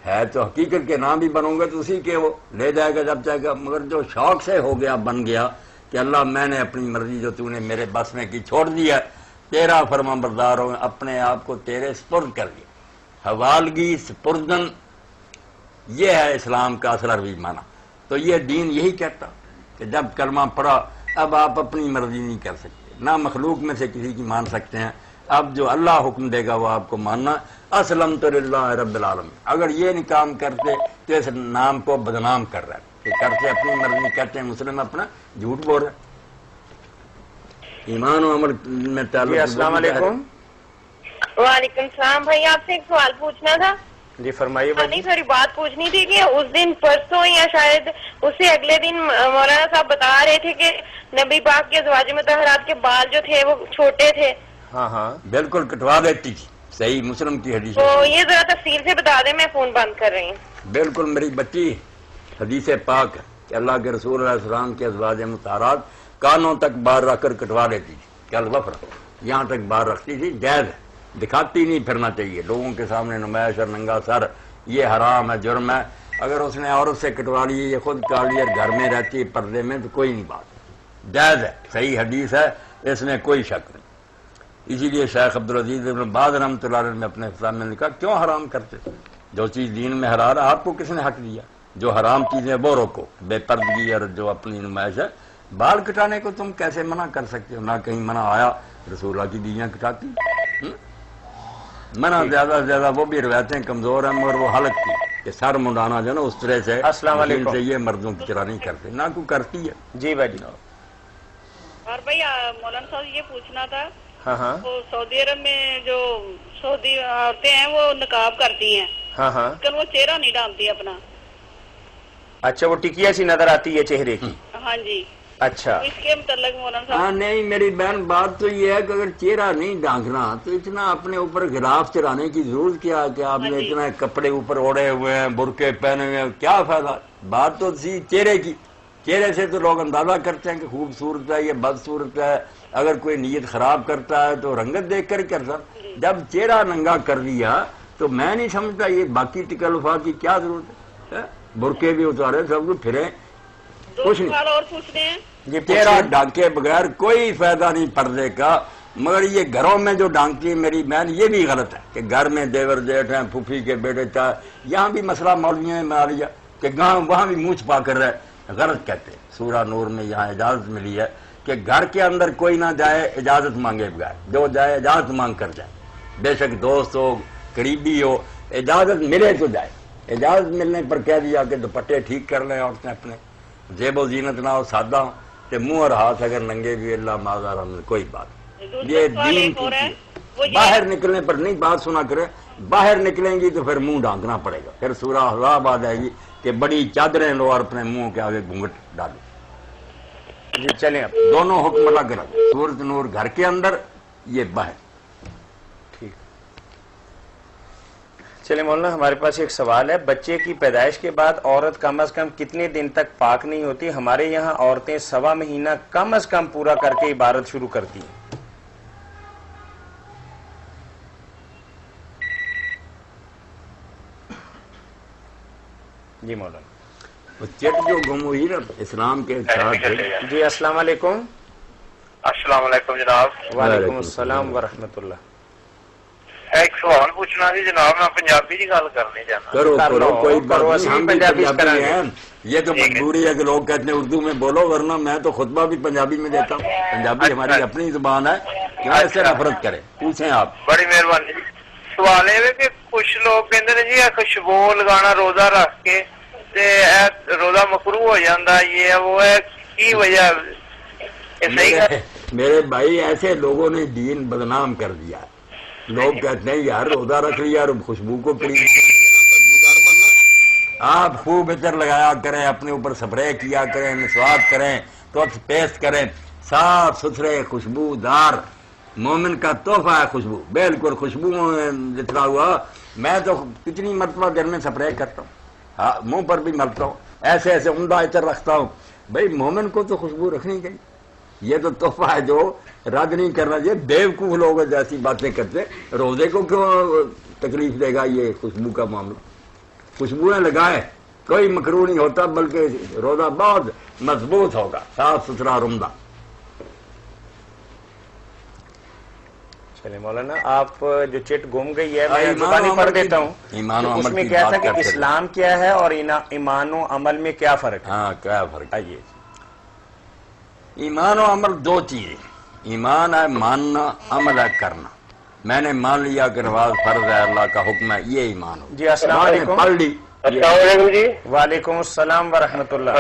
ہے تو حقیقت کے نام بھی بنوں گا تو اسی کے وہ لے جائے گا جب چاہے گا، مگر جو شوق سے ہو گیا بن گیا کہ اللہ میں نے اپنی مرضی جو تو نے میرے بس میں کی چھوڑ دی ہے، تیرا فرما بردار ہو، اپنے آپ کو تیرے سپرد کر لیا، حوالگی سپردن، یہ ہے اسلام کا اصل عربی معنی۔ تو یہ دین یہی کہتا کہ جب کلمہ پڑھا اب آپ اپنی مرضی نہیں کر سکتے، نہ مخلوق میں سے کسی کی مان سکتے ہیں، اب جو اللہ حکم دے گا وہ آپ کو ماننا. اسلمت للہ رب العالمین. اگر یہ نہیں کام کرتے تو اس نام کو بدنام کر رہا ہے کہ کرتے اپنی مرضی کہتے ہیں مسلم اپنا جھوٹ بول رہے ہیں. ایمان و عمل میں تعلق. السلام علیکم. وعلیکم السلام. بھائی آپ سے ایک سوال پوچھنا تھا. جی فرمائیے. نہیں تھوڑی بات پوچھنی تھی کہ اس دن پرسوں یا شاید اس سے اگلے دن مولانا صاحب بتا رہے تھے کہ نبی پاک کے ازواج مطہرات کے بال جو تھے وہ چھوٹے تھے. ہاں ہاں بالکل کٹوا دیتی تھی. صحیح مسلم کی حدیث. تو یہ ذرا تفصیل سے بتا دیں, میں فون بند کر رہی ہوں. بالکل میری بچی حدیث پاک ہے کہ اللہ کے رسول علیہ السلام کے ازواج مطہرات کانوں تک بال رکھ کر کٹوا دیتی تھی. کل وفر یہاں تک بال رکھتی تھی. جائز ہے, دکھاتی نہیں پھرنا چاہیے لوگوں کے سامنے نمائش اور ننگا سر. یہ حرام ہے, جرم ہے. اگر اس نے عورت سے کٹوا لی, یہ خود کاٹ لیا, گھر میں رہتی ہے پردے میں, تو کوئی نہیں بات. جائز ہے, صحیح حدیث ہے, اس میں کوئی شک نہیں. اسی لیے شیخ عبدالعزیز ابن باز رحمۃ اللہ علیہ نے اپنے خطاب میں لکھا کیوں حرام کرتے؟ جو چیز دین میں حلال ہے آپ کو کس نے حق دیا؟ جو حرام چیزیں وہ روکو, بے پردگی اور جو اپنی نمائش ہے. بال کٹانے کو تم کیسے منع کر سکتے ہو؟ نہ کہیں منع آیا, رسول اللہ کی بیویاں کٹاتی. منع زیادہ سے زیادہ وہ بھی روایتیں کمزور ہیں, مگر وہ حلق کی کہ سر منڈانا جو نا اس طرح سے. السلام علیکم. سے یہ مردوں کی طرح نہیں کرتے, نہ کوئی کرتی ہے. جی بھائی جی. اور بھائی مولانا صاحب یہ پوچھنا تھا, ہاں ہاں وہ سعودی عرب میں جو سعودی عورتیں ہیں وہ نقاب کرتی ہیں, ہاں ہاں, لیکن وہ چہرہ نہیں ڈالتی اپنا. اچھا وہ ٹکیا سی نظر آتی ہے چہرے کی. ہاں جی. اچھا اس کے متعلق مولانا ہاں صاحب. نہیں میری بہن, بات تو یہ ہے کہ اگر چہرہ نہیں ڈھانکنا تو اتنا اپنے اوپر غلاف چڑھانے کی ضرورت کیا کہ آپ نے اتنا کپڑے اوپر اوڑے ہوئے ہیں, برقعے پہنے ہوئے ہیں, کیا فائدہ؟ بات تو تھی چہرے کی. چہرے سے تو لوگ اندازہ کرتے ہیں کہ خوبصورت ہے, یہ بدصورت ہے. اگر کوئی نیت خراب کرتا ہے تو رنگت دیکھ کر کرتا. جب چہرہ ننگا کر دیا تو میں نہیں سمجھتا یہ باقی تکلفات کی کیا ضرورت ہے. برقعے بھی اتارے, سب کو پھرے, کچھ نہیں. اور پوچھتے ہیں چہرہ ڈھانکے بغیر کوئی فائدہ نہیں پردے کا. مگر یہ گھروں میں جو ڈھانکتی ہے میری بہن, یہ بھی غلط ہے کہ گھر میں دیور جیٹھ ہیں, پھوپھی کے بیٹے چاہے. یہاں بھی مسئلہ مولویوں نے بنا لیا کہ وہاں بھی منہ چھپا کر رہے. غلط کہتے ہیں. سورہ نور میں یہاں اجازت ملی ہے کہ گھر کے اندر کوئی نہ جائے اجازت مانگے بغیر, جو جائے اجازت مانگ کر جائے. بے شک دوست ہو, قریبی ہو, اجازت ملے تو جائے. اجازت ملنے پر کہہ دیا کہ دوپٹے ٹھیک کر لیں عورتیں اپنے, زیب و زینت نہ ہو, سادہ ہو, کہ منہ اور ہاتھ اگر ننگے بھی اللہ معذر ہم کوئی بات. یہ دین کی چیز. باہر نکلنے پر نہیں, بات سنا کرے, باہر نکلیں گی تو پھر منہ ڈھانکنا پڑے گا. پھر سورہ احزاب آ جائے گی کہ بڑی چادریں لو اور اپنے منہ کے آگے گھونگھٹ ڈالو. جی چلیں اب دونوں حکم الگ الگ. سورۃ نور گھر کے اندر, یہ باہر. ٹھیک. چلیں مولانا ہمارے پاس ایک سوال ہے. بچے کی پیدائش کے بعد عورت کم از کم کتنے دن تک پاک نہیں ہوتی؟ ہمارے یہاں عورتیں 1.25 مہینہ کم از کم پورا کر کے عبادت شروع کرتی ہیں. جی مولانا. چٹ جو گم ہوئی نا اسلام کے ساتھ. جی السلام علیکم. السلام علیکم جناب. وعلیکم السلام ورحمۃ اللہ. ایک سوال پوچھنا سی جناب, میں پنجابی کی گل کرنی چاہنا. کرو کوئی بات نہیں, ہم بھی پنجابی ہیں. یہ تو مجبوری ہے کہ لوگ کہتے ہیں اردو میں بولو, ورنہ میں تو خطبہ بھی پنجابی میں دیتا ہوں. پنجابی ہماری اپنی زبان ہے, کیوں ایسے نفرت کریں؟ پوچھیں آپ. بڑی مہربانی. سوال یہ کہ کچھ لوگ کہتے ہیں جی خوشبو لگانا روزہ رکھ کے روزہ مکروہ ہو جاتا, یہ وہ ہے, کی وجہ؟ میرے بھائی ایسے لوگوں نے دین بدنام کر دیا. لوگ کہتے ہیں یار روزہ رکھ لیا اور خوشبو کو بدبودار بننا. آپ خوب عطر لگایا کریں, اپنے اوپر سپرے کیا کریں, مسواک کریں, ٹوتھ پیسٹ کریں, صاف ستھرے خوشبودار. مومن کا تحفہ ہے خوشبو. بالکل خوشبو جتنا ہوا, میں تو کتنی مرتبہ گھر میں سپرے کرتا ہوں, منہ پر بھی ملتا ہوں, ایسے ایسے عمدہ عطر رکھتا ہوں. بھائی مومن کو تو خوشبو رکھنی چاہیے. یہ تو تحفہ ہے جو رد نہیں کرنا چاہیے. بیوقوف لوگ جیسی باتیں کرتے, روزے کو کیوں تکلیف دے گا یہ خوشبو کا معاملہ؟ خوشبوئیں لگائے, کوئی مکروہ نہیں ہوتا, بلکہ روزہ بہت مضبوط ہوگا, صاف ستھرا اور عمدہ. چلے مولانا, آپ جو چٹ گم گئی ہے میں زبانی پڑھ دیتا ہوں. اس میں کیا تھا کہ اسلام کیا ہے اور ایمان و عمل میں کیا فرق ہے؟ ہاں کیا فرق ہے؟ آئیے. ایمان و عمل دو چیزیں. ایمان ہے ماننا, عمل ہے کرنا. میں نے مان لیا کہ نماز فرض ہے، اللہ کا حکم ہے، یہ ایمان ہو جی السلام علیکم. پڑھ لی. السلام علیکم جی. وعلیکم السلام ورحمۃ اللہ.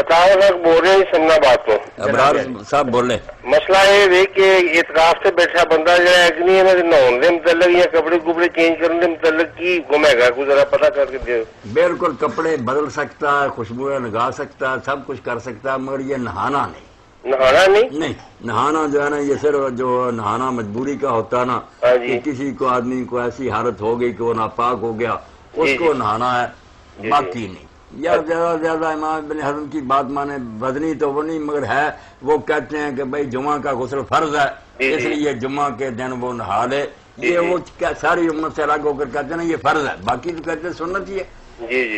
بول رہے ہیں سننا بات کو. ابرار صاحب بولے. مسئلہ یہ ہے کہ اعتکاف سے بیٹھا بندہ جو ہے کہ نہیں ہے نہاؤن کے متعلق یا کپڑے کپڑے چینج کرنے کے متعلق کی گم ہے کوئی ذرا پتہ کر کے دے. بالکل کپڑے بدل سکتا ہے، خوشبوئیں لگا سکتا ہے، سب کچھ کر سکتا ہے، مگر یہ نہانا نہیں. نہانا نہیں. نہانا جو ہے نا یہ صرف جو نہانا مجبوری کا ہوتا ہے نا، کہ کسی کو آدمی کو ایسی حالت ہو گئی کہ وہ ناپاک ہو گیا، اس کو نہانا ہے، باقی نہیں. یا زیادہ زیادہ امام ابن حزم کی بات مانے بدنی تو وہ نہیں، مگر ہے وہ کہتے ہیں کہ بھائی جمعہ کا غسل فرض ہے، اس لیے جمعہ کے دن وہ نہا لے. یہ وہ ساری امت سے الگ ہو کر کہتے ہیں نا یہ فرض ہے، باقی تو کہتے ہیں سنت ہی ہے.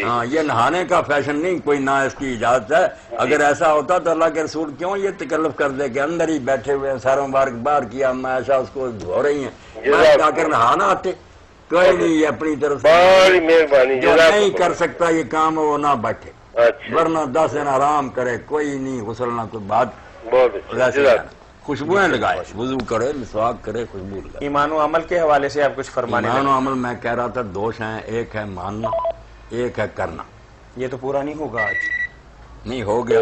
ہاں یہ نہانے کا فیشن نہیں، کوئی نہ اس کی اجازت ہے. اگر ایسا ہوتا تو اللہ کے رسول کیوں یہ تکلف کر دے کہ اندر ہی بیٹھے ہوئے ہیں، ساروں بار باہر کیا ایسا اس کو دھو رہی ہیں، جا کر نہانا آتے. کوئی نہیں، یہ اپنی طرف سے مہربانی جو نہیں کر سکتا یہ کام وہ نہ بیٹھے، ورنہ 10 دن آرام کرے، کوئی نہیں غسل نہ کوئی بات. خوشبوئیں لگائے، وضو کرے، مسواک کرے، خوشبو لگائے. ایمان و عمل کے حوالے سے آپ کچھ فرمانے. ایمان و عمل میں کہہ رہا تھا دو ہیں، ایک ہے ماننا، ایک ہے کرنا. یہ تو پورا نہیں ہوگا آج. نہیں ہو گیا،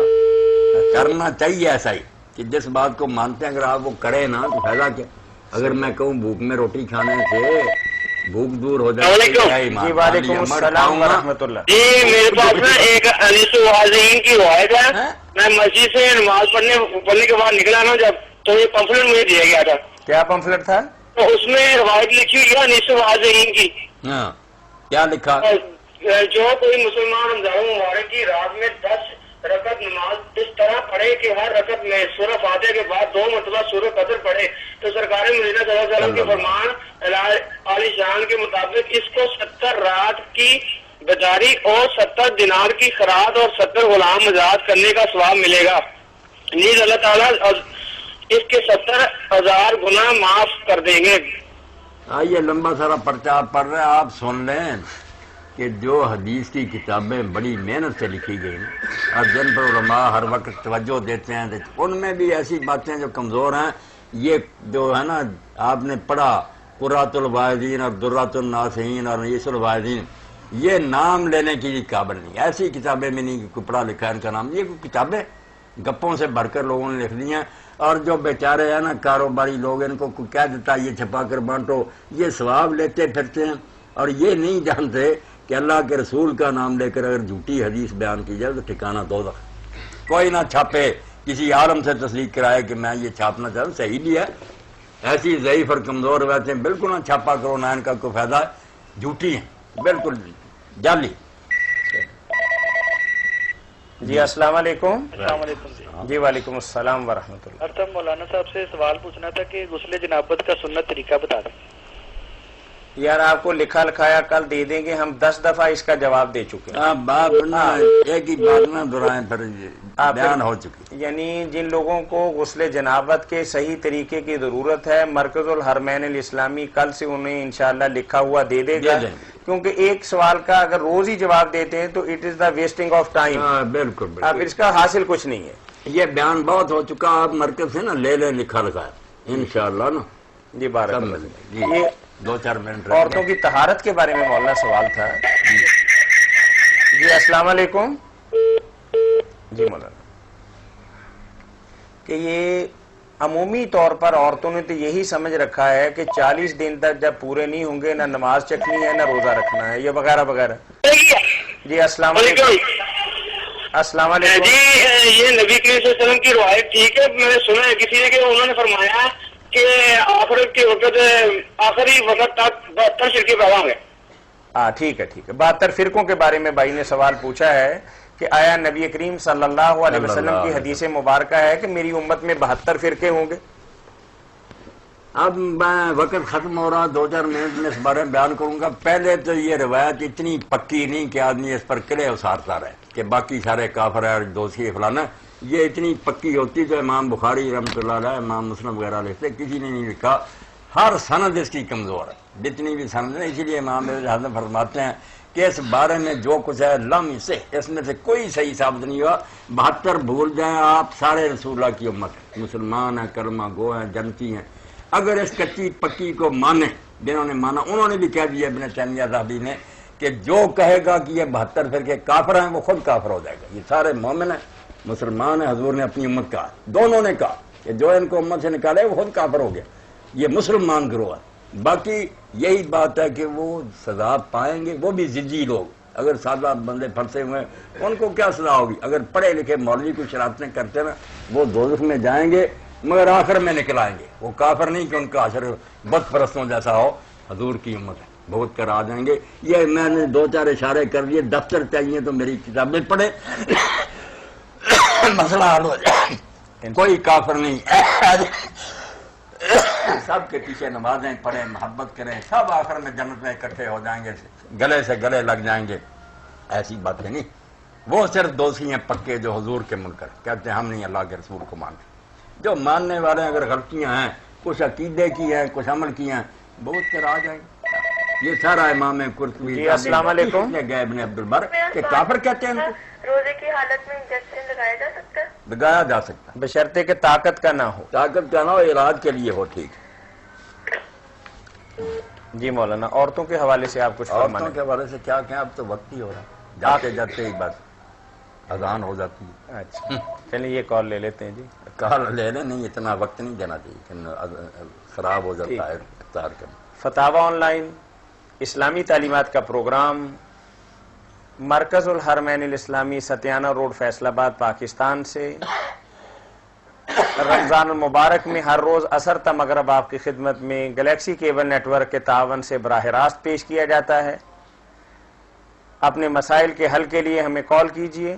کرنا چاہیے ایسا ہی کہ جس بات کو مانتے ہیں اگر آپ وہ کرے نا تو فائدہ کیا. اگر میں کہوں بھوک میں روٹی کھانے سے بھوک دور ہو جائے. جی وعلیکم السلام ورحمۃ اللہ. جی میرے پاس نا ایک انیس واضحین کی روایت ہے. میں مسجد سے نماز پڑھنے کے بعد نکلا نا جب، تو یہ پمفلٹ مجھے دیا گیا تھا. کیا پمفلٹ تھا؟ تو اس میں روایت لکھی ہوئی ہے انیس واضحین کی. کیا لکھا؟ جو کوئی مسلمان رمضان مبارک کی رات میں 10 رکعت نماز اس طرح پڑھے کہ ہر رکعت میں سورہ فاتحہ کے بعد 2 مرتبہ سورہ قدر پڑھے، تو سرکار مدینہ صلی اللہ علیہ وسلم کے فرمان عالی شان کے مطابق اس کو 70 رات کی بیداری اور 70 دینار کی خراج اور 70 غلام آزاد کرنے کا ثواب ملے گا. نیز اللہ تعالیٰ اس کے 70,000 گناہ معاف کر دیں گے. آئیے لمبا سارا پرچہ آپ پڑھ رہے ہیں، آپ سن لیں کہ جو حدیث کی کتابیں بڑی محنت سے لکھی گئی اور جن پر علماء ہر وقت توجہ دیتے ہیں، ان میں بھی ایسی باتیں جو کمزور ہیں. یہ جو ہے نا آپ نے پڑھا قرۃ الواعظین اور درۃ الناصحین اور نیس الواعظین، یہ نام لینے کی قابل نہیں. ایسی کتابیں میں نہیں کہ پڑھا لکھا ہے ان کا نام. یہ کتابیں گپوں سے بھر کر لوگوں نے لکھ دی ہیں، اور جو بیچارے ہیں نا کاروباری لوگ ان کو کہہ دیتا یہ چھپا کر بانٹو، یہ ثواب لیتے پھرتے ہیں اور یہ نہیں جانتے کہ اللہ کے رسول کا نام لے کر اگر جھوٹی حدیث بیان کی جائے تو ٹھکانہ دوزخ. کوئی نہ چھاپے، کسی عالم سے تصدیق کرائے کہ میں یہ چھاپنا چاہتا ہوں، صحیح بھی ہے. ایسی ضعیف اور کمزور روایتیں بالکل نہ چھاپا کرو، نہ ان کا کوئی فائدہ ہے، جھوٹی ہیں، بالکل جعلی. جی السلام علیکم. السلام علیکم. جی وعلیکم السلام ورحمۃ اللہ. ارتم مولانا صاحب سے سوال پوچھنا تھا کہ غسل جنابت کا سنت طریقہ بتا دیں. یار آپ کو لکھا لکھایا کل دے دیں گے، ہم 10 دفعہ اس کا جواب دے چکے ہیں. ایک ہی بات نہ دہرائیں، پھر بیان ہو چکی. یعنی جن لوگوں کو غسل جنابت کے صحیح طریقے کی ضرورت ہے، مرکز الحرمین الاسلامی کل سے انہیں انشاءاللہ لکھا ہوا دے دے گا، کیونکہ ایک سوال کا اگر روز ہی جواب دیتے ہیں تو it is the wasting of time. بالکل اب اس کا حاصل کچھ نہیں ہے. یہ بیان بہت ہو چکا، آپ مرکز سے نا لے لیں لکھا لکھا انشاءاللہ نا. جی بارک اللہ. یہ 2-4 منٹ عورتوں کی طہارت کے بارے میں مولانا سوال تھا. جی السلام علیکم. جی مولانا، کہ یہ عمومی طور پر عورتوں نے تو یہی سمجھ رکھا ہے کہ 40 دن تک جب پورے نہیں ہوں گے نہ نماز چکھنی ہے نہ روزہ رکھنا ہے، یہ وغیرہ وغیرہ. جی السلام علیکم. السلام علیکم. جی یہ نبی کریم صلی اللہ علیہ وسلم کی روایت ٹھیک ہے؟ میں نے سنا ہے کسی نے کہ انہوں نے فرمایا کہ آخرت کے وقت آخری وقت تک 72 فرقے پیدا ہوں گے. ہاں ٹھیک ہے ٹھیک ہے. 72 فرقوں کے بارے میں بھائی نے سوال پوچھا ہے کہ آیا نبی کریم صلی اللہ علیہ وسلم کی حدیث مبارکہ ہے کہ میری امت میں 72 فرقے ہوں گے. اب میں وقت ختم ہو رہا، 2-4 منٹ میں اس بارے میں بیان کروں گا. پہلے تو یہ روایت اتنی پکی نہیں کہ آدمی اس پر قلعے اتارتا رہے کہ باقی سارے کافر ہے اور دوسری فلانا. یہ اتنی پکی ہوتی تو امام بخاری رحمۃ اللہ علیہ، امام مسلم وغیرہ لکھتے، کسی نے نہیں لکھا. ہر سند اس کی کمزور ہے، جتنی بھی سند ہے. اسی لیے امام حضرت فرماتے ہیں کہ اس بارے میں جو کچھ ہے لم سے اس میں سے کوئی صحیح ثابت نہیں ہوا. 72 بھول جائیں آپ، سارے رسول اللہ کی امت ہے، مسلمان ہیں، کلمہ گو ہیں، جنتی ہیں. اگر اس کچی پکی کو مانے، جنہوں نے مانا انہوں نے بھی کہہ دیا ابن تیمیہ صاحبی نے کہ جو کہے گا کہ یہ 72 فرقے کافر ہیں وہ خود کافر ہو جائے گا. یہ سارے مومن ہیں، مسلمان ہیں. حضور نے اپنی امت کہا، دونوں نے کہا کہ جو ان کو امت سے نکالے وہ خود کافر ہو گیا. یہ مسلمان گروہ ہے. باقی یہی بات ہے کہ وہ سزا پائیں گے، وہ بھی ضدی لوگ. اگر سادہ بندے پھنسے ہوئے ہیں ان کو کیا سزا ہوگی؟ اگر پڑھے لکھے مولوی کو شرارتیں کرتے نا وہ دوزخ میں جائیں گے مگر آخر میں نکل آئیں گے. وہ کافر نہیں کہ ان کا حشر بت پرستوں جیسا ہو. حضور کی امت ہے، بہت کر آ جائیں گے. یہ میں نے 2-4 اشارے کر دیے. دفتر چاہیے تو میری کتابیں پڑھے، مسئلہ حل ہو جائے. کوئی کافر نہیں، سب کے پیچھے نمازیں پڑھیں، محبت کریں، سب آخر میں جنت میں اکٹھے ہو جائیں گے، گلے سے گلے لگ جائیں گے. ایسی باتیں نہیں. وہ صرف دوشی ہیں پکے جو حضور کے منکر کہتے ہیں ہم نہیں اللہ کے رسول کو مانتے. جو ماننے والے ہیں اگر غلطیاں ہیں، کچھ عقیدے کی ہیں، کچھ عمل کی ہیں، بہت کر آ جائیں گے. یہ سارا امام قرطبی جی السلام علیکم. گئے ابن عبد البر کہ کافر کہتے ہیں ان کو. روزے کی حالت میں انجیکشن لگایا جا سکتا ہے؟ لگایا جا سکتا ہے، بشرطے کہ طاقت کا نہ ہو. طاقت کا نہ ہو، علاج کے لیے ہو. ٹھیک. جی مولانا عورتوں کے حوالے سے آپ کچھ فرمائیں. عورتوں کے حوالے سے کیا کہیں، اب تو وقت ہی ہو رہا ہے. جاتے جاتے ہی بس اذان ہو جاتی ہے. اچھا چلیے یہ کال لے لیتے ہیں. جی کال لے لیں. نہیں اتنا وقت نہیں دینا چاہیے، خراب ہو جاتا ہے افطار کرنا. فتاوی آن لائن اسلامی تعلیمات کا پروگرام مرکز الحرمین الاسلامی ستیانہ روڈ فیصل آباد پاکستان سے رمضان المبارک میں ہر روز عصر تا مغرب آپ کی خدمت میں گلیکسی کیبل نیٹ ورک کے تعاون سے براہ راست پیش کیا جاتا ہے. اپنے مسائل کے حل کے لیے ہمیں کال کیجئے.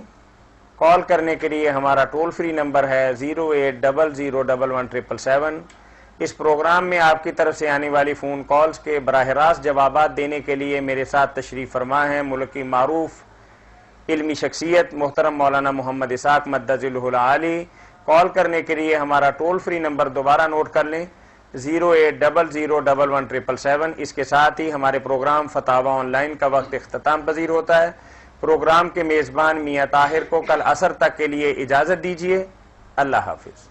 کال کرنے کے لیے ہمارا ٹول فری نمبر ہے 08001117777. اس پروگرام میں آپ کی طرف سے آنے والی فون کالز کے براہ راست جوابات دینے کے لیے میرے ساتھ تشریف فرما ہیں ملک کی معروف علمی شخصیت محترم مولانا محمد اسحاق مدظلہ العالی. کال کرنے کے لیے ہمارا ٹول فری نمبر دوبارہ نوٹ کر لیں 08001117777. اس کے ساتھ ہی ہمارے پروگرام فتاوی آن لائن کا وقت اختتام پذیر ہوتا ہے. پروگرام کے میزبان میاں طاہر کو کل عصر تک کے لیے اجازت دیجیے. اللہ حافظ.